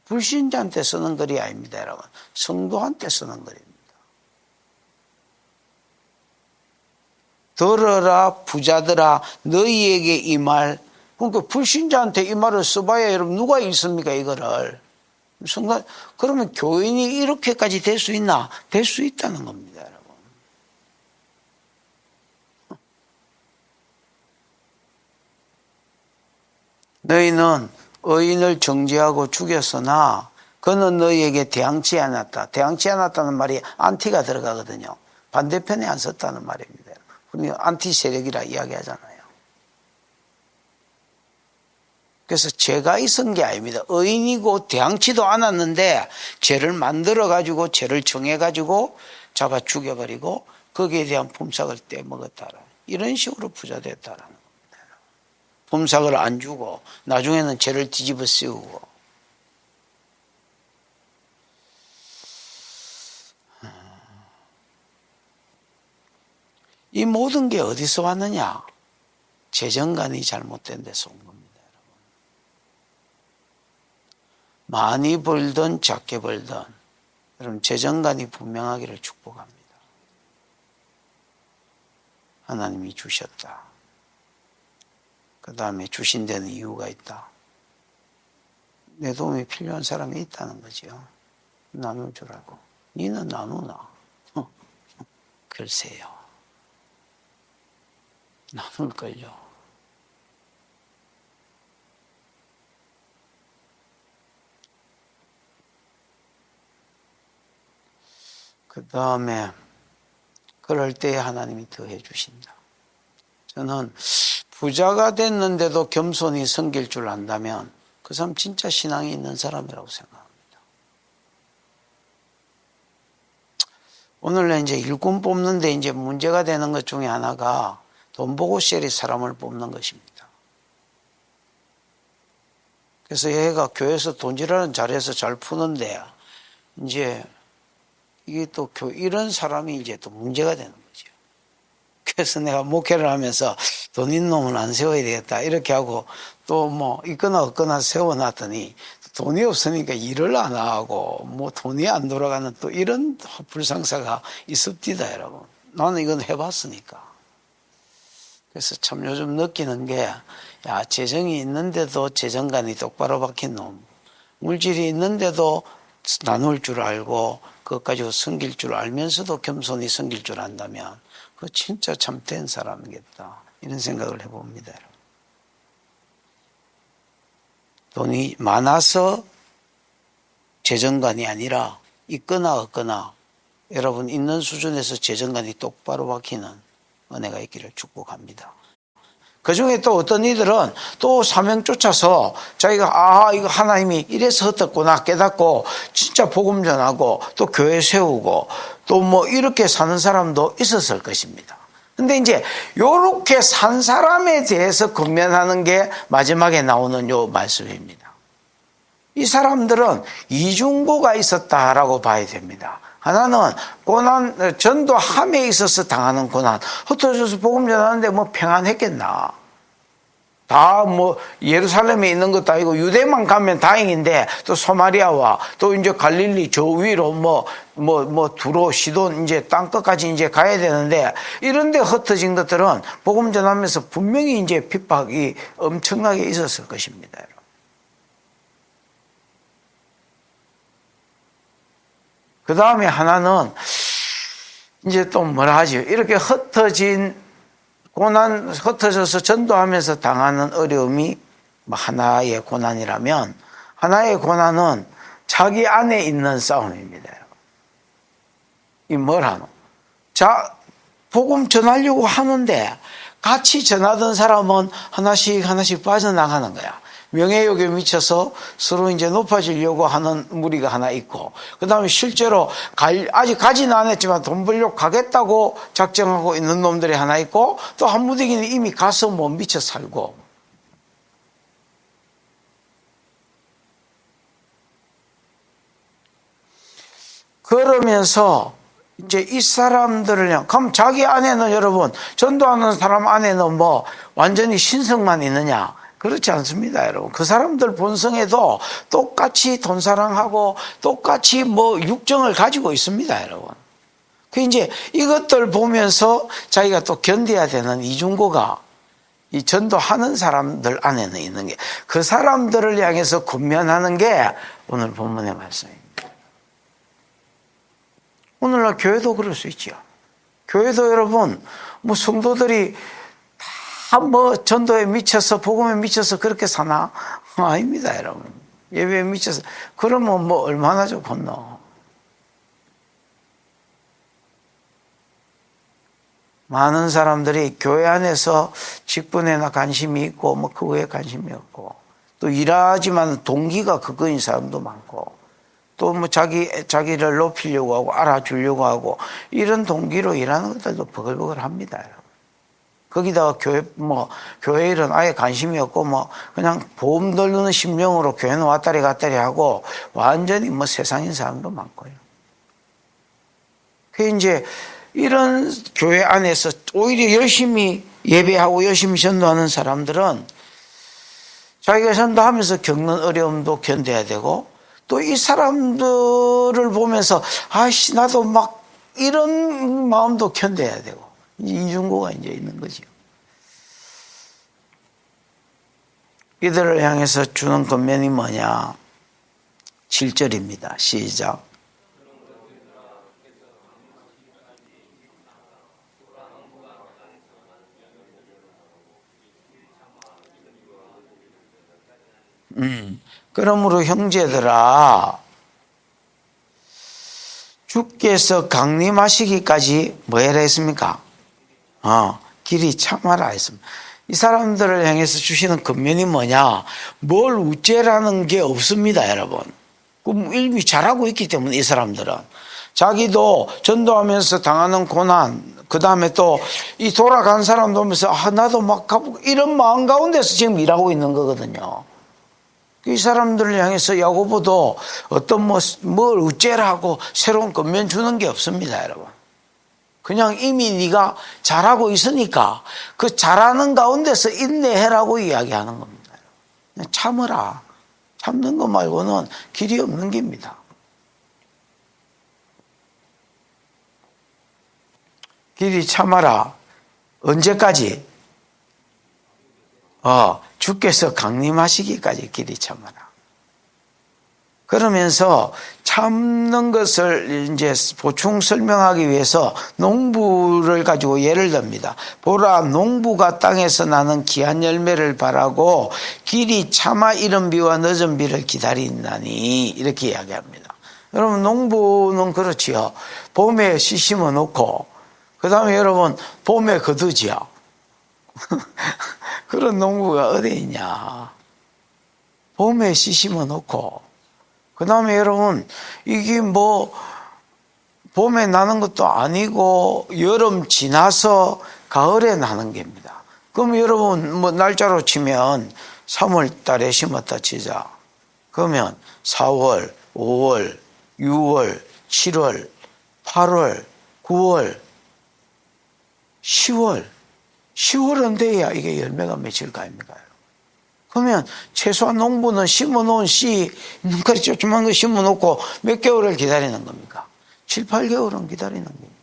불신자한테 쓰는 글이 아닙니다, 여러분. 성도한테 쓰는 글입니다. 들어라 부자들아 너희에게 이 말. 그러니까 불신자한테 이 말을 써봐야 여러분 누가 읽습니까 이거를. 그러면 교인이 이렇게까지 될 수 있나? 될 수 있다는 겁니다, 여러분. 너희는 의인을 정죄하고 죽였으나 그는 너희에게 대항치 않았다. 대항치 않았다는 말이 안티가 들어가거든요. 반대편에 안 섰다는 말입니다. 그러니까 안티 세력이라 이야기하잖아요. 그래서 죄가 있은 게 아닙니다. 의인이고 대항치도 않았는데 죄를 만들어가지고 죄를 정해가지고 잡아 죽여버리고 거기에 대한 품삯을 떼먹었다라. 이런 식으로 부자 됐다라는 겁니다. 품삯을 안 주고 나중에는 죄를 뒤집어 씌우고. 이 모든 게 어디서 왔느냐? 재정관이 잘못된 데서 온 겁니다. 많이 벌든 작게 벌든 여러분 재정관이 분명하기를 축복합니다. 하나님이 주셨다. 그 다음에 주신 데는 이유가 있다. 내 도움이 필요한 사람이 있다는 거죠. 나눌 줄 알고. 니는 나누나? 글쎄요. 나눌걸요. 그 다음에 그럴 때에 하나님이 더해 주신다. 저는 부자가 됐는데도 겸손히 섬길 줄 안다면 그 사람 진짜 신앙이 있는 사람이라고 생각합니다. 오늘날 이제 일꾼 뽑는데 이제 문제가 되는 것 중에 하나가 돈 보고 셀이 사람을 뽑는 것입니다. 그래서 얘가 교회에서 돈질하는 자리에서 잘 푸는데 이제 이게 또 이런 사람이 이제 또 문제가 되는 거죠. 그래서 내가 목회를 하면서 돈 있는 놈은 안 세워야 되겠다 이렇게 하고 또 뭐 있거나 없거나 세워놨더니 돈이 없으니까 일을 안 하고 뭐 돈이 안 돌아가는 또 이런 불상사가 있습니다, 여러분. 나는 이건 해봤으니까. 그래서 참 요즘 느끼는 게, 야, 재정이 있는데도 재정관이 똑바로 박힌 놈, 물질이 있는데도 나눌 줄 알고 그것 가지고 섬길 줄 알면서도 겸손히 섬길 줄 안다면 그거 진짜 참된 사람이겠다 이런 생각을 해봅니다. 돈이 많아서 재정관이 아니라 있거나 없거나 여러분 있는 수준에서 재정관이 똑바로 박히는 은혜가 있기를 축복합니다. 그중에 또 어떤 이들은 또 사명 쫓아서 자기가 이거 하나님이 이래서 헛었구나 깨닫고 진짜 복음 전하고 또 교회 세우고 또 뭐 이렇게 사는 사람도 있었을 것입니다. 근데 이제 요렇게 산 사람에 대해서 권면하는 게 마지막에 나오는 요 말씀입니다. 이 사람들은 이중고가 있었다라고 봐야 됩니다. 하나는 고난, 전도함에 있어서 당하는 고난. 흩어져서 복음 전하는데 뭐 평안했겠나. 다 뭐 예루살렘에 있는 것도 아니고 유대만 가면 다행인데 또 소마리아와 또 이제 갈릴리 저 위로 두로 시돈 이제 땅끝까지 이제 가야 되는데 이런 데 흩어진 것들은 복음 전하면서 분명히 이제 핍박이 엄청나게 있었을 것입니다. 그 다음에 하나는 이제 또 뭐라 하죠? 이렇게 흩어져서 전도하면서 당하는 어려움이 하나의 고난이라면 하나의 고난은 자기 안에 있는 싸움입니다. 이 뭐라노? 복음 전하려고 하는데 같이 전하던 사람은 하나씩 빠져나가는 거야. 명예욕에 미쳐서 서로 이제 높아지려고 하는 무리가 하나 있고, 그 다음에 실제로 아직 가지는 않았지만 돈 벌려고 가겠다고 작정하고 있는 놈들이 하나 있고, 또 한 무리는 이미 가서 못 미쳐 살고. 그러면서 이제 이 사람들을 그럼 자기 안에는 여러분 전도하는 사람 안에는 뭐 완전히 신성만 있느냐? 그렇지 않습니다, 여러분. 그 사람들 본성에도 똑같이 돈 사랑하고 똑같이 뭐 육정을 가지고 있습니다, 여러분. 그 이제 이것들 보면서 자기가 또 견뎌야 되는 이중고가 이 전도하는 사람들 안에는 있는 게 그 사람들을 향해서 권면하는 게 오늘 본문의 말씀입니다. 오늘날 교회도 그럴 수 있죠. 교회도 여러분 뭐 성도들이 뭐 전도에 미쳐서 복음에 미쳐서 그렇게 사나? 아닙니다, 여러분. 예배에 미쳐서 그러면 뭐 얼마나 좋겠노. 많은 사람들이 교회 안에서 직분에나 관심이 있고 뭐 그 외에 관심이 없고 또 일하지만 동기가 그거인 사람도 많고 또 뭐 자기를 높이려고 하고 알아주려고 하고 이런 동기로 일하는 것들도 버글버글합니다, 여러분. 거기다가 교회 일은 아예 관심이 없고 그냥 보험 들르는 심령으로 교회는 왔다리 갔다리 하고 완전히 세상인 사람도 많고요. 그 이제 이런 교회 안에서 오히려 열심히 예배하고 열심히 전도하는 사람들은 자기가 전도하면서 겪는 어려움도 견뎌야 되고 또 이 사람들을 보면서 나도 이런 마음도 견뎌야 되고 이중고가 이제 있는 거죠. 이들을 향해서 주는 권면이 뭐냐? 7절입니다. 시작. 그러므로 형제들아 주께서 강림하시기까지 뭐 해라 했습니까? 길이 참아라 했습니다. 이 사람들을 향해서 주시는 권면이 뭐냐? 뭘 우째라는 게 없습니다, 여러분. 이미 잘하고 있기 때문에 이 사람들은. 자기도 전도하면서 당하는 고난, 그 다음에 또 이 돌아간 사람도 오면서 나도 막 가보고 이런 마음 가운데서 지금 일하고 있는 거거든요. 이 사람들을 향해서 야고보도 어떤 뭘 우째라고 새로운 권면 주는 게 없습니다, 여러분. 그냥 이미 네가 잘하고 있으니까 그 잘하는 가운데서 인내해라고 이야기하는 겁니다. 그냥 참으라. 참는 것 말고는 길이 없는 겁니다. 길이 참아라. 언제까지? 주께서 강림하시기까지 길이 참아라. 그러면서 참는 것을 이제 보충 설명하기 위해서 농부를 가지고 예를 듭니다. 보라, 농부가 땅에서 나는 귀한 열매를 바라고 길이 참아 이른 비와 늦은 비를 기다린다니, 이렇게 이야기합니다. 여러분, 농부는 그렇지요. 봄에 씨 심어 놓고 그 다음에 여러분 봄에 거두지요. 그런 농부가 어디 있냐. 봄에 씨 심어 놓고 그 다음에 여러분 이게 뭐 봄에 나는 것도 아니고 여름 지나서 가을에 나는 겁니다. 그럼 여러분 뭐 날짜로 치면 3월 달에 심었다 치자. 그러면 4월, 5월, 6월, 7월, 8월, 9월, 10월은 돼야 이게 열매가 맺힐 거 아닙니까? 그러면 최소한 농부는 심어놓은 씨, 눈깔이 조그만 거 심어놓고 몇 개월을 기다리는 겁니까? 7, 8개월은 기다리는 겁니다.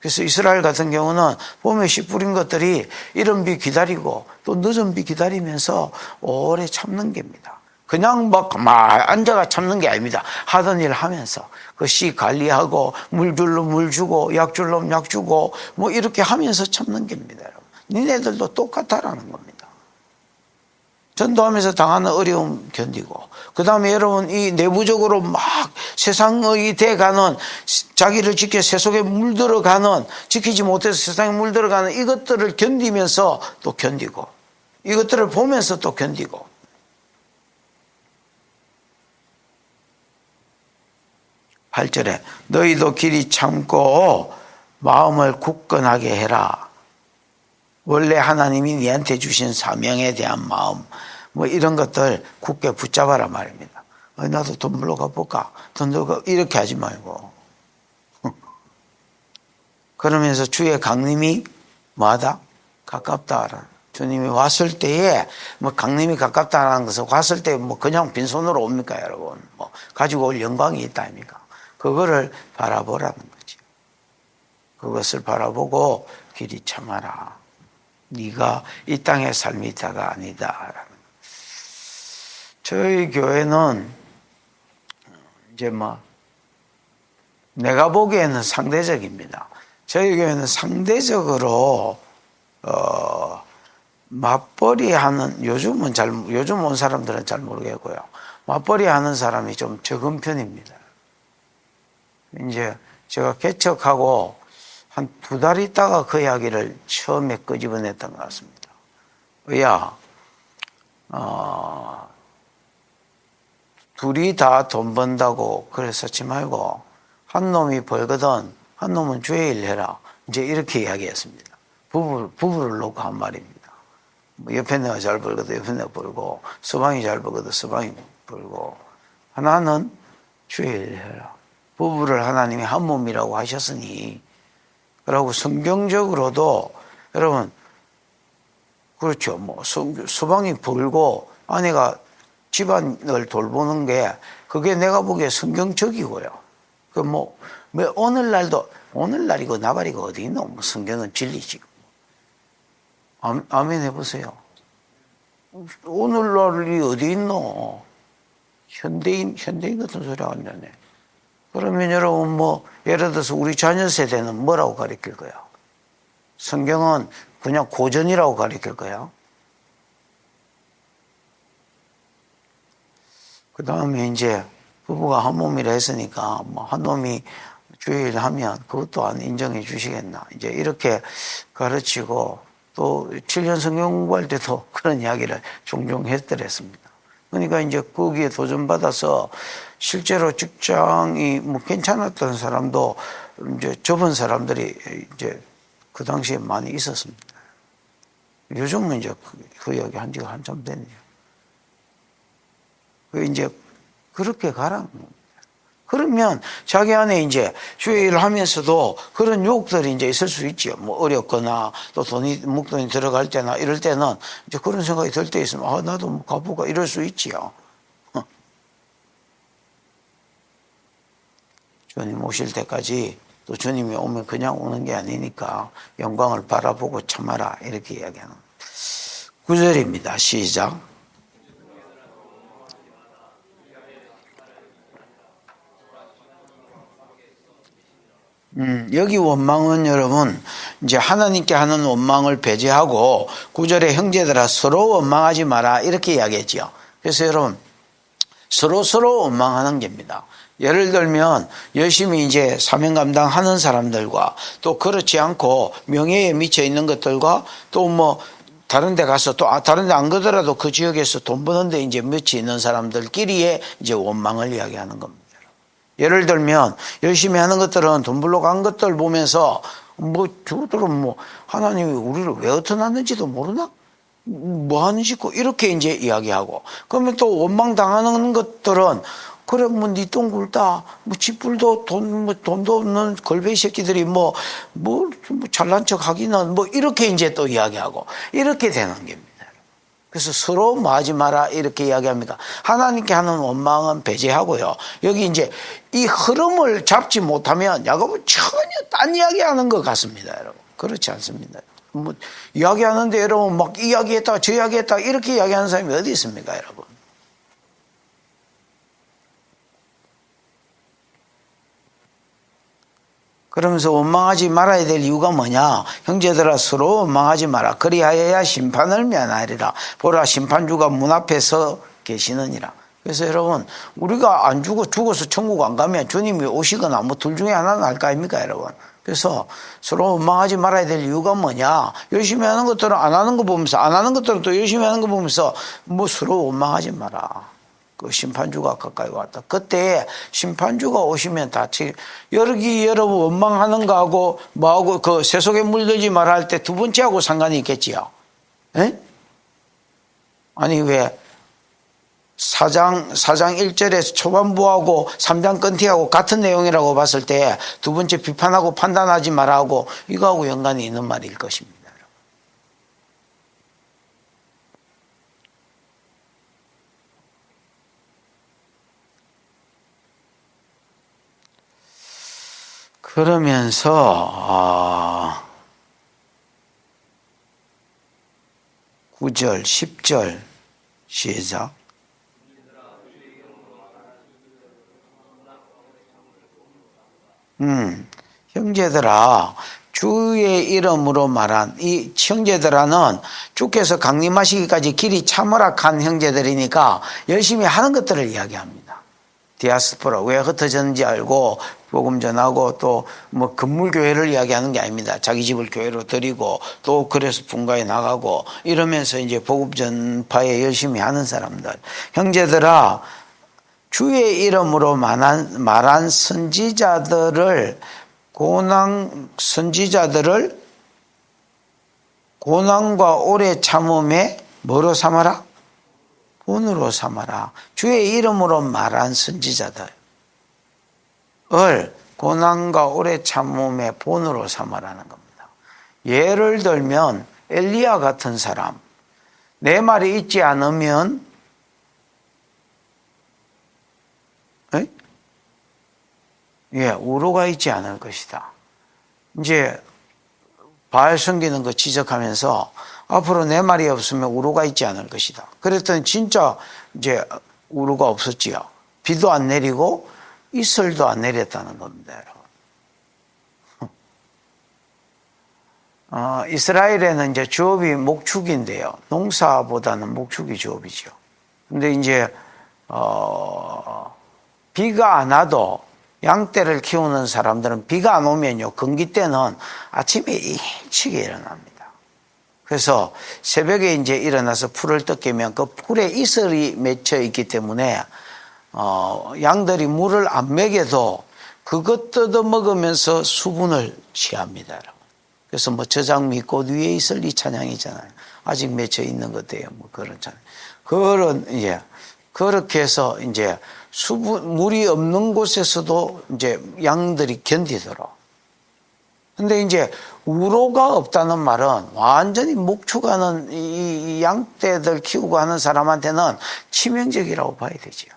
그래서 이스라엘 같은 경우는 봄에 씨 뿌린 것들이 이른 비 기다리고 또 늦은 비 기다리면서 오래 참는 겁니다. 그냥 막 앉아가 참는 게 아닙니다. 하던 일 하면서 그 씨 관리하고 물 줄로 물 주고 약 줄로 약 주고 뭐 이렇게 하면서 참는 겁니다. 니네들도 똑같다라는 겁니다. 전도하면서 당하는 어려움 견디고 그 다음에 여러분 이 내부적으로 막 세상의 돼가는 자기를 지켜 세속에 물들어가는 지키지 못해서 세상에 물들어가는 이것들을 견디면서 또 견디고 이것들을 보면서 또 견디고 8절에 너희도 길이 참고 마음을 굳건하게 해라. 원래 하나님이 니한테 주신 사명에 대한 마음 뭐 이런 것들 굳게 붙잡아라 말입니다. 나도 돈 벌러 가볼까? 돈 벌러 이렇게 하지 말고 그러면서 주의 강림이 뭐하다? 가깝다. 주님이 왔을 때에 뭐 강림이 가깝다는 것은 왔을 때 뭐 그냥 빈손으로 옵니까 여러분? 뭐 가지고 올 영광이 있다 아닙니까? 그거를 바라보라는 거죠. 그것을 바라보고 길이 참아라. 네가 이 땅의 삶이 있다가 아니다. 저희 교회는 이제 뭐 내가 보기에는 상대적입니다. 저희 교회는 상대적으로 맞벌이 하는 요즘 온 사람들은 잘 모르겠고요. 맞벌이 하는 사람이 좀 적은 편입니다. 이제 제가 개척하고 한 2달 있다가 그 이야기를 처음에 끄집어냈던 것 같습니다. 둘이 다 돈 번다고 그랬었지 말고 한 놈이 벌거든 한 놈은 주의 일 해라. 이제 이렇게 이야기했습니다. 부부를 놓고 한 말입니다. 옆에 내가 잘 벌거든 옆에 내가 벌고 서방이 잘 벌거든 서방이 벌고 하나는 주의 일 해라. 부부를 하나님이 한 몸이라고 하셨으니 그러고 성경적으로도 여러분 그렇죠. 뭐 서방이 벌고 아내가 집안을 돌보는 게 그게 내가 보기에 성경적이고요. 그 뭐 오늘날이고 나발이고 어디 있노? 뭐 성경은 진리지. 아멘 해보세요. 오늘날이 어디 있노? 현대인 같은 소리 안 되네. 그러면 여러분 뭐 예를 들어서 우리 자녀 세대는 뭐라고 가르칠 거야? 성경은 그냥 고전이라고 가르칠 거야. 그 다음에 이제 부부가 한 몸이라 했으니까 뭐 한 놈이 주일 하면 그것 또한 인정해 주시겠나. 이제 이렇게 가르치고 또 7년 성경 공부할 때도 그런 이야기를 종종 했더랬습니다. 그러니까 이제 거기에 도전받아서 실제로 직장이 뭐 괜찮았던 사람도 이제 접은 사람들이 이제 그 당시에 많이 있었습니다. 요즘은 이제 그 이야기 한 지가 한참 됐네요. 그 이제 그렇게 가라는 겁니다. 그러면 자기 안에 이제 주일을 하면서도 그런 유혹들이 이제 있을 수 있죠. 뭐 어렵거나 또 목돈이 들어갈 때나 이럴 때는 이제 그런 생각이 들 때 있으면 아, 나도 뭐 가볼까 이럴 수 있지요. 주님 오실 때까지 또 주님이 오면 그냥 오는 게 아니니까 영광을 바라보고 참아라 이렇게 이야기하는 9절입니다. 시작. 여기 원망은 여러분 이제 하나님께 하는 원망을 배제하고 9절에 형제들아 서로 원망하지 마라 이렇게 이야기했죠. 그래서 여러분 서로 원망하는 겁니다. 예를 들면 열심히 이제 사명 감당하는 사람들과 또 그렇지 않고 명예에 미쳐 있는 것들과 또 뭐 다른 데 가서 또 다른 데 안 가더라도 그 지역에서 돈 버는 데 이제 미쳐 있는 사람들끼리의 이제 원망을 이야기하는 겁니다. 예를 들면 열심히 하는 것들은 돈 벌러 간 것들 보면서 뭐 저들은 뭐 하나님이 우리를 왜 어떠났는지도 모르나? 뭐 하는지 이렇게 이제 이야기하고 그러면 또 원망 당하는 것들은 그래 뭐 니 돈 굴다 뭐 집불도 돈도 없는 걸베이 새끼들이 뭐 잘난 척 하기는 뭐 이렇게 이제 또 이야기하고 이렇게 되는 겁니다. 그래서 서로 뭐 하지 마라 이렇게 이야기합니다. 하나님께 하는 원망은 배제하고요. 여기 이제 이 흐름을 잡지 못하면 야곱은 전혀 딴 이야기하는 것 같습니다, 여러분. 그렇지 않습니다. 뭐 이야기하는데 여러분 막 이야기했다 저 이야기했다 이렇게 이야기하는 사람이 어디 있습니까, 여러분? 그러면서 원망하지 말아야 될 이유가 뭐냐? 형제들아 서로 원망하지 마라. 그리하여야 심판을 면하리라. 보라 심판주가 문 앞에 서 계시느니라. 그래서 여러분 우리가 안 죽어서 천국 안 가면 주님이 오시거나 뭐 둘 중에 하나는 할 거 아닙니까, 여러분? 그래서 서로 원망하지 말아야 될 이유가 뭐냐? 열심히 하는 것들은 안 하는 거 보면서 안 하는 것들은 또 열심히 하는 거 보면서 뭐 서로 원망하지 마라. 그 심판주가 가까이 왔다. 그때 심판주가 오시면 여러분 원망하는 거하고 뭐하고 그 세속에 물들지 말아 할 때 두 번째하고 상관이 있겠지요. 에? 아니 왜 사장 1절에서 초반부하고 3장 끝뒤하고 같은 내용이라고 봤을 때 두 번째 비판하고 판단하지 마라 하고 이거하고 연관이 있는 말일 것입니다. 그러면서 9절, 10절 시작. 형제들아 주의 이름으로 말한 이 형제들아는 주께서 강림하시기까지 길이 참으락한 형제들이니까 열심히 하는 것들을 이야기합니다. 디아스포라 왜 흩어졌는지 알고 복음 전하고 또 뭐 건물교회를 이야기하는 게 아닙니다. 자기 집을 교회로 드리고 또 그래서 분가에 나가고 이러면서 이제 복음 전파에 열심히 하는 사람들. 형제들아 주의 이름으로 말한 선지자들을 고난과 오래 참음에 뭐로 삼아라? 본으로 삼아라. 주의 이름으로 말한 선지자들을 고난과 오래 참음의 본으로 삼아라는 겁니다. 예를 들면 엘리야 같은 사람, 내 말이 있지 않으면 우로가 있지 않을 것이다. 이제 바알 섬기는 거 지적하면서 앞으로 내 말이 없으면 우로가 있지 않을 것이다. 그랬더니 진짜 이제 우로가 없었지요. 비도 안 내리고 이슬도 안 내렸다는 겁니다, 여러분. 이스라엘에는 이제 주업이 목축인데요. 농사보다는 목축이 주업이죠. 근데 이제 비가 안 와도 양떼를 키우는 사람들은 비가 안 오면요, 건기 때는 아침에 일찍 일어납니다. 그래서 새벽에 이제 일어나서 풀을 뜯기면 그 풀에 이슬이 맺혀 있기 때문에 양들이 물을 안 먹여도 그것 뜯어 먹으면서 수분을 취합니다. 그래서 뭐 저장미 꽃 위에 있을 이 찬양이잖아요. 아직 맺혀 있는 것들이에요. 뭐 그런 찬양. 그렇게 해서 이제 물이 없는 곳에서도 이제 양들이 견디도록. 근데 이제 우로가 없다는 말은 완전히 목축하는 이 양떼들 키우고 하는 사람한테는 치명적이라고 봐야 되죠.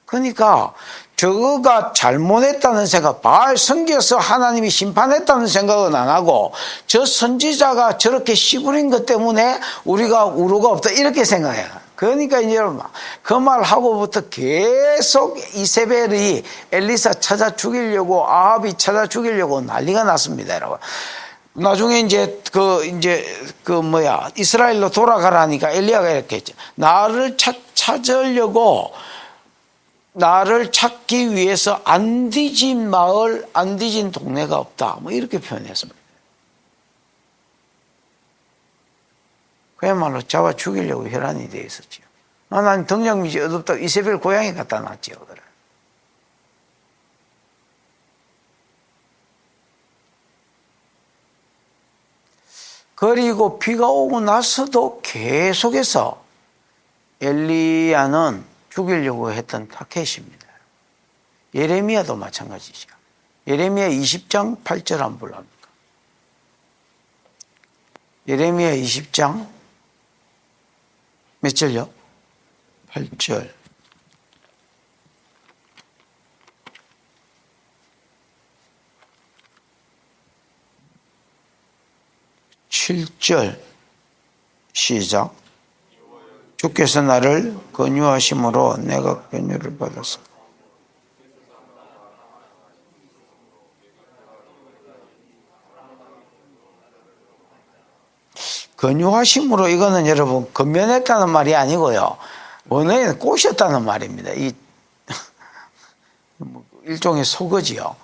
그러니까 저거가 잘못했다는 생각, 바알 섬겨서 하나님이 심판했다는 생각은 안 하고 저 선지자가 저렇게 시부린 것 때문에 우리가 우로가 없다 이렇게 생각해요. 그러니까 이제 여러분 그 말하고부터 계속 이세벨이 엘리사 찾아 죽이려고 아합이 찾아 죽이려고 난리가 났습니다, 여러분. 나중에 이제 이스라엘로 돌아가라니까 엘리야가 이렇게 했죠. 나를 찾기 위해서 안 뒤진 마을, 안 뒤진 동네가 없다. 뭐 이렇게 표현했습니다. 그야말로 잡아 죽이려고 혈안이 되어 있었죠. 난 등장미지 어둡다고 이세벨 고향에 갖다 놨죠. 그리고 비가 오고 나서도 계속해서 엘리야는 죽이려고 했던 타켓입니다. 예레미야도 마찬가지죠. 예레미야 20장 8절 한번 볼랍니까? 예레미야 20장 몇 절요? 8절. 7절 시작. 주께서 나를 권유하심으로 내가 권유를 받았어. 권유하심으로 이거는 여러분 건면했다는 말이 아니고요. 원어에는 꼬셨다는 말입니다. 일종의 속어지요.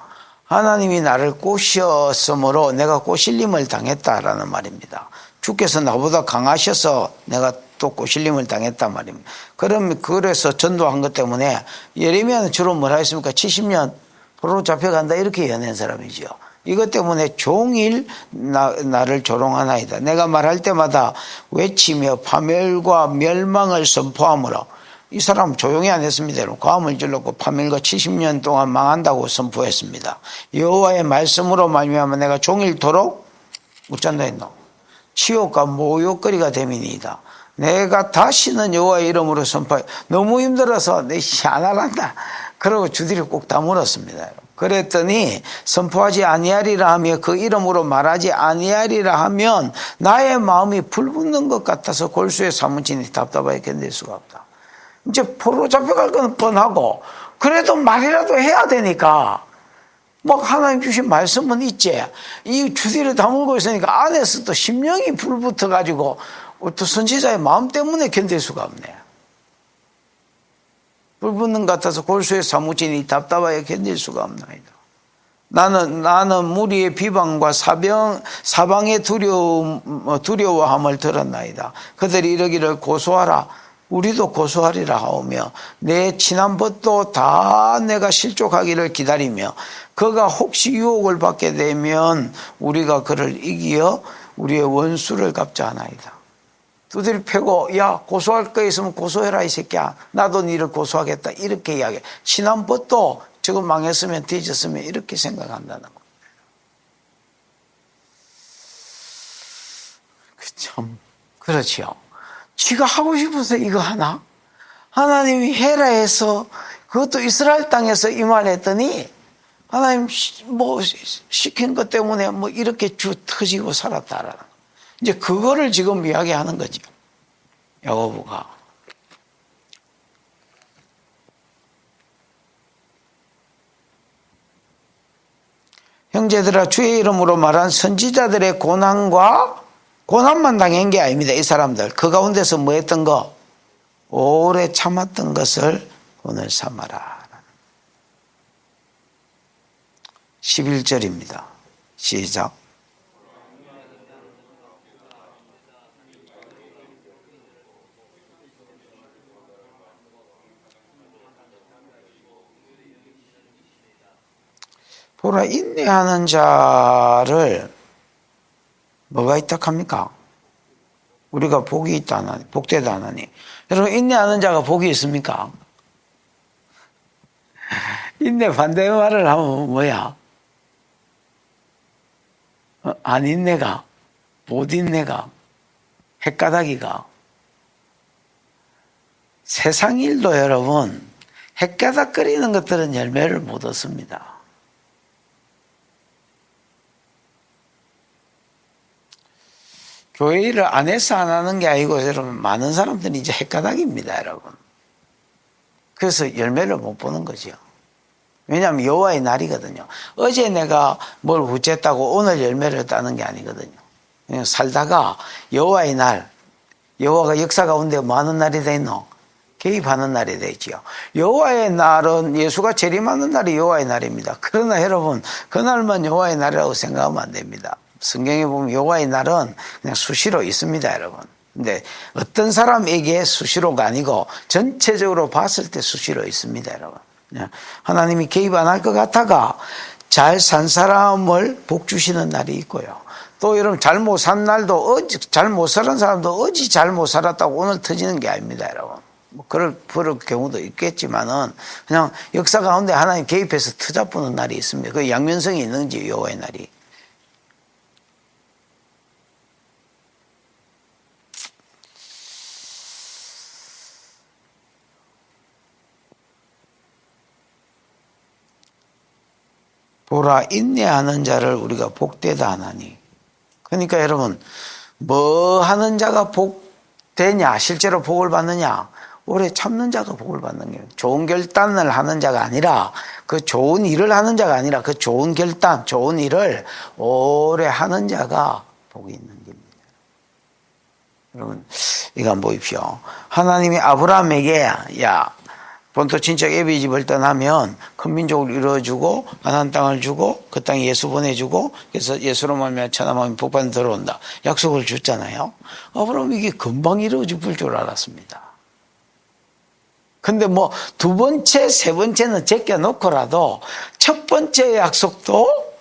하나님이 나를 꼬셨으므로 내가 꼬실림을 당했다라는 말입니다. 주께서 나보다 강하셔서 내가 또 꼬실림을 당했단 말입니다. 그래서 전도한 것 때문에 예레미야는 주로 뭐라 했습니까? 70년 포로로 잡혀간다 이렇게 연한 사람이죠. 이것 때문에 종일 나를 조롱하나이다. 내가 말할 때마다 외치며 파멸과 멸망을 선포하므로 이 사람 조용히 안 했습니다. 과음을 질렀고 파멸과 70년 동안 망한다고 선포했습니다. 여호와의 말씀으로 말미암아 내가 종일토록 웃잔다 했노. 치욕과 모욕거리가 됨이니이다. 내가 다시는 여호와의 이름으로 선포해. 너무 힘들어서 내 안 할란다. 그러고 주들이 꼭 다물었습니다. 그랬더니 선포하지 아니하리라 하며 그 이름으로 말하지 아니하리라 하면 나의 마음이 불붙는 것 같아서 골수에 사무치니 답답하게 견딜 수가 없다. 이제 포로 잡혀갈 건 뻔하고 그래도 말이라도 해야 되니까 막 하나님 주신 말씀은 있지. 이 주디를 다물고 있으니까 안에서 또 심령이 불붙어 가지고 또 선지자의 마음 때문에 견딜 수가 없네. 불붙는 것 같아서 골수에 사무치니 답답하게 견딜 수가 없나이다. 나는 무리의 비방과 사방의 두려워함을 들었나이다. 그들이 이러기를 고소하라. 우리도 고소하리라 하오며 내 친한 벗도 다 내가 실족하기를 기다리며 그가 혹시 유혹을 받게 되면 우리가 그를 이기어 우리의 원수를 갚자 하나이다. 두드리 패고 야 고소할 거 있으면 고소해라 이 새끼야. 나도 니를 고소하겠다 이렇게 이야기해. 친한 벗도 저거 망했으면 뒤졌으면 이렇게 생각한다는 거예요. 참 그렇지요. 지가 하고 싶어서 이거 하나? 하나님이 해라 해서 그것도 이스라엘 땅에서 이 말 했더니 하나님 뭐 시킨 것 때문에 뭐 이렇게 주 터지고 살았다라는 거. 이제 그거를 지금 이야기하는 거죠. 야고보가. 형제들아 주의 이름으로 말한 선지자들의 고난만 당한 게 아닙니다. 이 사람들 그 가운데서 뭐 했던 거? 오래 참았던 것을 오늘 삼아라. 11절입니다. 시작. 보라, 인내하는 자를 뭐가 있다 합니까? 우리가 복이 있다 하나니, 복되다 하나니. 여러분, 인내하는 자가 복이 있습니까? 인내 반대 말을 하면 뭐야? 안 인내가, 못 인내가, 헷가닥이가. 세상 일도 여러분, 헷가닥거리는 것들은 열매를 못 얻습니다. 교회 일을 안 해서 안 하는 게 아니고 여러분, 많은 사람들이 이제 헷가닥입니다, 여러분. 그래서 열매를 못 보는 거죠. 왜냐하면 여호와의 날이거든요. 어제 내가 뭘 후쨌다고 오늘 열매를 따는 게 아니거든요. 그냥 살다가 여호와의 날, 여호와가 역사 가운데 뭐 하는 날이 돼 있노? 개입하는 날이 되지요. 여호와의 날은 예수가 재림하는 날이 여호와의 날입니다. 그러나 여러분, 그날만 여호와의 날이라고 생각하면 안 됩니다. 성경에 보면 여호와의 날은 그냥 수시로 있습니다, 여러분. 근데 어떤 사람에게 수시로가 아니고 전체적으로 봤을 때 수시로 있습니다, 여러분. 하나님이 개입 안 할 것 같아가 잘 산 사람을 복 주시는 날이 있고요. 또 여러분, 잘못 산 날도 잘못 살은 사람도 어찌 잘못 살았다고 오늘 터지는 게 아닙니다, 여러분. 뭐 그럴 경우도 있겠지만은 그냥 역사 가운데 하나님 개입해서 터져보는 날이 있습니다. 그 양면성이 있는지 여호와의 날이. 보라, 인내하는 자를 우리가 복되다 하나니. 그러니까 여러분, 뭐 하는 자가 복되냐, 실제로 복을 받느냐, 오래 참는 자가 복을 받는 거예요. 좋은 결단을 하는 자가 아니라, 그 좋은 일을 하는 자가 아니라 그 좋은 결단, 좋은 일을 오래 하는 자가 복이 있는 겁니다. 여러분, 이거 한번 보십시오. 하나님이 아브라함에게, 야, 본토 친척 애비 집을 떠나면 큰 민족을 이루어주고 가나안 땅을 주고 그 땅에 예수 보내주고 그래서 예수로 말미암아 천하만민이 복받는 들어온다 약속을 줬잖아요. 아브라함 이게 금방 이루어질 줄 알았습니다. 근데 뭐 두 번째, 세 번째는 제껴놓고라도 첫 번째 약속도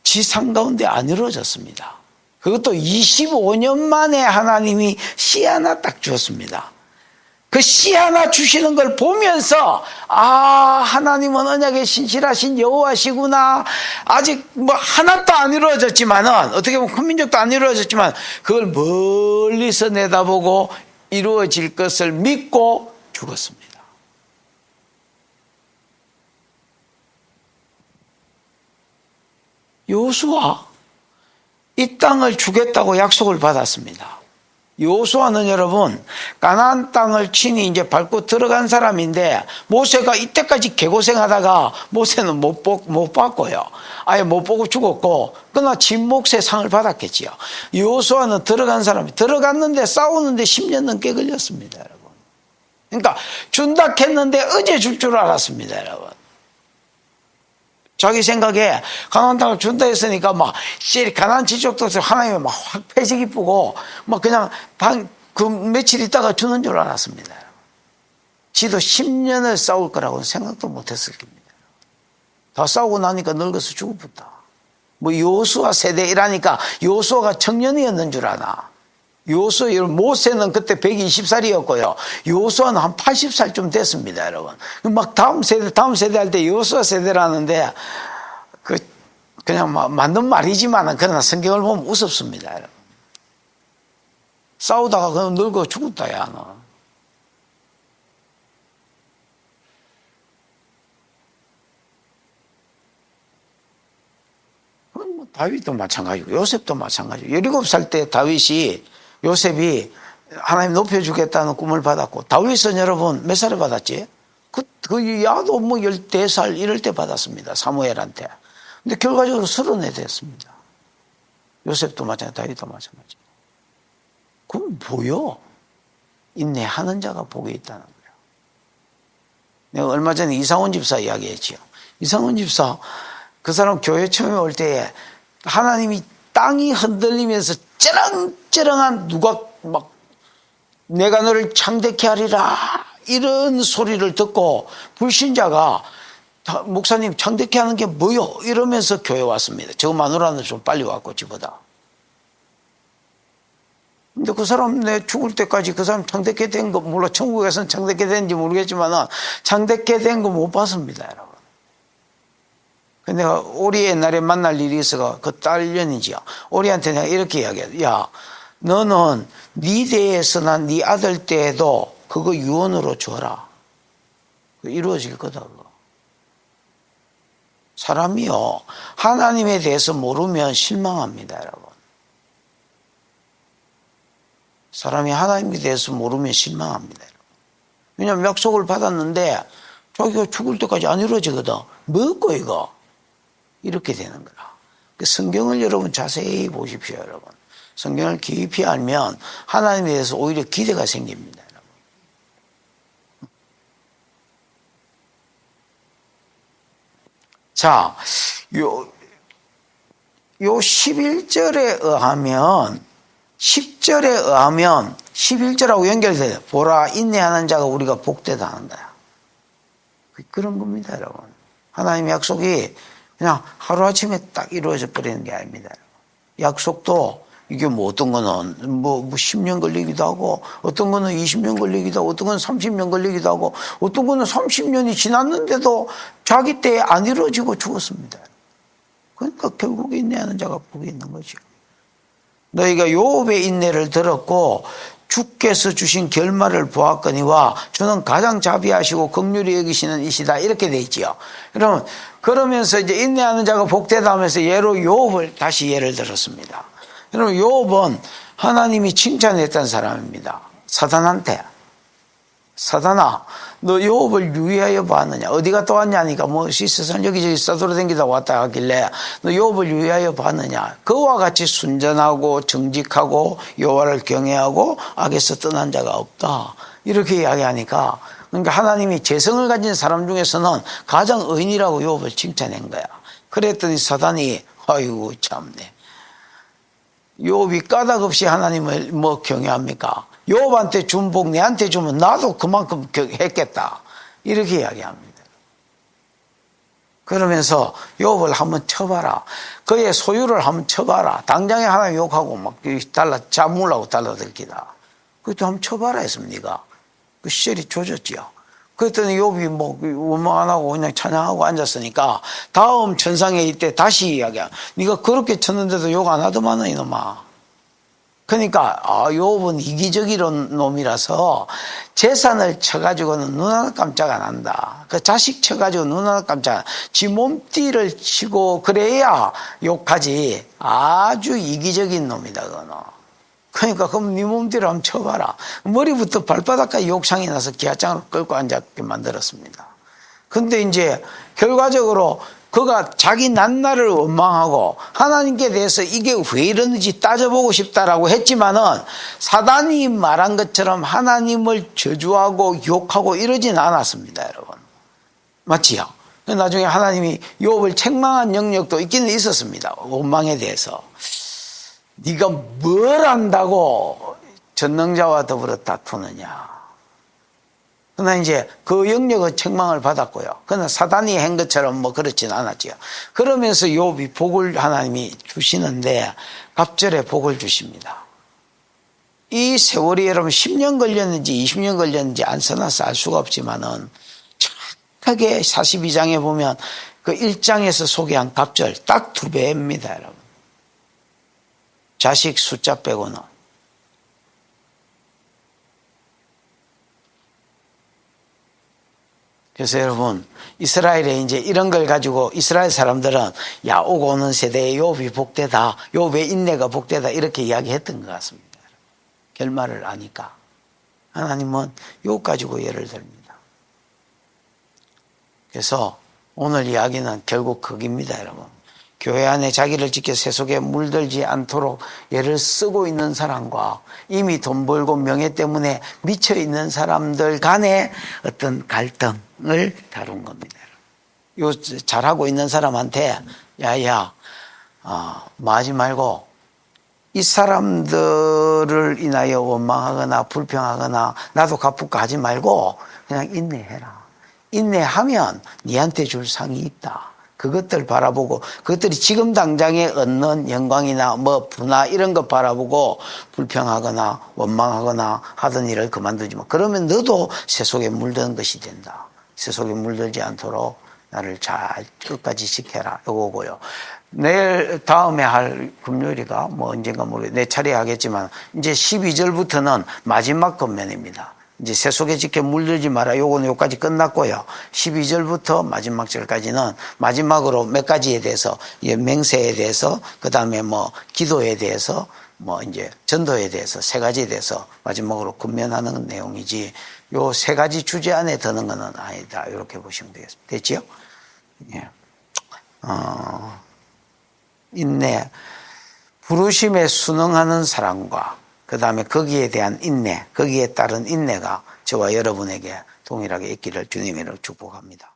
지상 가운데 안 이루어졌습니다. 그것도 25년 만에 하나님이 씨 하나 딱 주었습니다. 그 씨 하나 주시는 걸 보면서 하나님은 언약에 신실하신 여호와시구나. 아직 뭐 하나도 안 이루어졌지만은 어떻게 보면 큰 민족도 안 이루어졌지만 그걸 멀리서 내다보고 이루어질 것을 믿고 죽었습니다. 여호수아 이 땅을 주겠다고 약속을 받았습니다. 여호수아는 여러분 가나안 땅을 친히 이제 밟고 들어간 사람인데 모세가 이때까지 개고생하다가 모세는 못 받고요. 아예 못 보고 죽었고 그러나 진목새 상을 받았겠지요. 여호수아는 들어간 사람이 들어갔는데 싸우는데 10년 넘게 걸렸습니다, 여러분. 그러니까 준다 했는데 어제 줄 줄 알았습니다, 여러분. 자기 생각에 가나안 땅을 준다 했으니까 막 가나안 지족도 하나님이 막 확 패지 기쁘고 막 그냥 그 며칠 있다가 주는 줄 알았습니다. 지도 10년을 싸울 거라고는 생각도 못했을 겁니다. 다 싸우고 나니까 늙어서 죽었다. 뭐 여호수아 세대이라니까 여호수아가 청년이었는 줄 아나. 여호수아 모세는 그때 120살이었고요. 여호수아는 한 80살쯤 됐습니다, 여러분. 막 다음 세대 할 때 여호수아 세대라는데 그냥 맞는 말이지만 그러나 성경을 보면 우습습니다, 여러분. 싸우다가 그냥 늙어 죽었다, 야, 너. 뭐 다윗도 마찬가지고 요셉도 마찬가지고 17살 때 요셉이 하나님 높여주겠다는 꿈을 받았고 다윗은 여러분 몇 살에 받았지? 그 야도 뭐 14살 이럴 때 받았습니다. 사무엘한테. 근데 결과적으로 34 됐습니다. 요셉도 마찬가지, 다윗도 마찬가지. 그럼 뭐요? 인내하는 자가 복이 있다는 거예요. 내가 얼마 전에 이상훈 집사 이야기했지요. 이상훈 집사 그 사람 교회 처음에 올 때에 하나님이 땅이 흔들리면서 쩌렁쩌렁한 누가 막 내가 너를 창대케 하리라 이런 소리를 듣고 불신자가 목사님 창대케 하는 게 뭐요? 이러면서 교회 왔습니다. 저 마누라는 좀 빨리 왔고 집보다. 근데 그 사람 내 죽을 때까지 그 사람 창대케 된 거 물론 천국에서는 창대케 된지 모르겠지만 창대케 된 거 못 봤습니다, 여러분. 근데 내가 오리 옛날에 만날 일이 있어가 그 딸년이지요. 오리한테 내가 이렇게 이야기해. 야, 너는 네 대에서나 네 아들 때에도 그거 유언으로 줘라. 이루어질 거다. 그거. 사람이요 하나님에 대해서 모르면 실망합니다, 여러분. 사람이 하나님에 대해서 모르면 실망합니다, 여러분. 왜냐하면 약속을 받았는데 자기가 죽을 때까지 안 이루어지거든. 뭐고 이거? 이렇게 되는 거라. 성경을 여러분 자세히 보십시오, 여러분. 성경을 깊이 알면 하나님에 대해서 오히려 기대가 생깁니다, 여러분. 자, 요 11절에 의하면 10절에 의하면 11절하고 연결돼요. 보라, 인내하는 자가 우리가 복되다 하는 거야. 그런 겁니다, 여러분. 하나님의 약속이 그냥 하루아침에 딱 이루어져 버리는 게 아닙니다. 약속도 이게 뭐 어떤 거는 뭐 10년 걸리기도 하고 어떤 거는 20년 걸리기도 하고 어떤 거는 30년 걸리기도 하고 어떤 거는 30년이 지났는데도 자기 때에 안 이루어지고 죽었습니다. 그러니까 결국에 인내하는 자가 복이 있는 거죠. 너희가 욥의 인내를 들었고 주께서 주신 결말을 보았거니와 주는 가장 자비하시고 긍휼히 여기시는 이시다 이렇게 돼 있지요. 그러면서 이제 인내하는 자가 복되다 하면서 예로 욥을 다시 예를 들었습니다. 여러분 욥은 하나님이 칭찬했던 사람입니다. 사단한테 사단아 너 욥을 유의하여 봤느냐 어디 갔다 왔냐니까 뭐 세상 여기저기 싸돌아다니다 왔다 하길래 너 욥을 유의하여 봤느냐 그와 같이 순전하고 정직하고 여호와를 경외하고 악에서 떠난 자가 없다 이렇게 이야기하니까 그러니까 하나님이 재성을 가진 사람 중에서는 가장 의인이라고 욥을 칭찬한 거야. 그랬더니 사단이 아이고 참네 욥이 까닭 없이 하나님을 뭐 경외합니까? 욥한테 준 복 내한테 주면 나도 그만큼 했겠다 이렇게 이야기합니다. 그러면서 욥을 한번 쳐봐라. 그의 소유를 한번 쳐봐라. 당장에 하나님 욕하고 막 잡으려고 달라들기다. 그것도 한번 쳐봐라 했습니다. 그 시절이 조졌지요. 그랬더니 욥이 뭐 원망 안 하고 그냥 찬양하고 앉았으니까 다음 천상에 이때 다시 이야기야. 네가 그렇게 쳤는데도 욕 안 하더만은 이놈아. 그러니까 욥은 이기적인 놈이라서 재산을 쳐가지고는 눈 하나 깜짝 안 한다. 그 자식 쳐가지고 눈 하나 깜짝 안 한다. 지 몸띠를 치고 그래야 욕하지. 아주 이기적인 놈이다 그거는. 그러니까 그럼 네 몸띠를 한번 쳐봐라. 머리부터 발바닥까지 욕창이 나서 기아장으로 끌고 앉게 만들었습니다. 근데 이제 결과적으로 그가 자기 낱날을 원망하고 하나님께 대해서 이게 왜 이러는지 따져보고 싶다라고 했지만은 사단이 말한 것처럼 하나님을 저주하고 욕하고 이러진 않았습니다, 여러분. 맞지요? 나중에 하나님이 욥을 책망한 영역도 있기는 있었습니다. 원망에 대해서. 네가 뭘 안다고 전능자와 더불어 다투느냐. 그러나 이제 그 영역은 책망을 받았고요. 그러나 사단이 한 것처럼 뭐 그렇지는 않았지요. 그러면서 욥이 복을 하나님이 주시는데 갑절에 복을 주십니다. 이 세월이 여러분 10년 걸렸는지 20년 걸렸는지 안 써놔서 알 수가 없지만은 정확하게 42장에 보면 그 1장에서 소개한 갑절 딱 2배입니다, 여러분. 자식 숫자 빼고는. 그래서 여러분 이스라엘에 이제 이런 걸 가지고 이스라엘 사람들은 야 오고 오는 세대에 욥이 복되다 욥의 인내가 복되다 이렇게 이야기했던 것 같습니다. 결말을 아니까 하나님은 욥 가지고 예를 듭니다. 그래서 오늘 이야기는 결국 거기입니다, 여러분. 교회 안에 자기를 지켜 세속에 물들지 않도록 예를 쓰고 있는 사람과 이미 돈 벌고 명예 때문에 미쳐 있는 사람들 간의 어떤 갈등을 다룬 겁니다. 요 잘하고 있는 사람한테 야야 마지 말고 이 사람들을 인하여 원망하거나 불평하거나 나도 갚을까 하지 말고 그냥 인내해라. 인내하면 니한테 줄 상이 있다. 그것들 바라보고 그것들이 지금 당장에 얻는 영광이나 뭐 부나 이런 것 바라보고 불평하거나 원망하거나 하던 일을 그만두지 마. 그러면 너도 세속에 물드는 것이 된다. 세속에 물들지 않도록 나를 잘 끝까지 지켜라. 요거고요. 내일 다음에 할 금요일이가 뭐 언젠가 모르겠어요. 내 차례 하겠지만 이제 12절부터는 마지막 권면입니다. 이제 세속에 지켜 물들지 마라. 요거는 요까지 끝났고요. 12절부터 마지막 절까지는 마지막으로 몇 가지에 대해서 맹세에 대해서 그다음에 뭐 기도에 대해서 뭐 이제 전도에 대해서 세 가지에 대해서 마지막으로 권면하는 내용이지 요 세 가지 주제 안에 드는 것은 아니다. 이렇게 보시면 되겠습니다. 됐지요? 예. 인내, 부르심에 순응하는 사랑과 그 다음에 거기에 대한 인내, 거기에 따른 인내가 저와 여러분에게 동일하게 있기를 주님으로 축복합니다.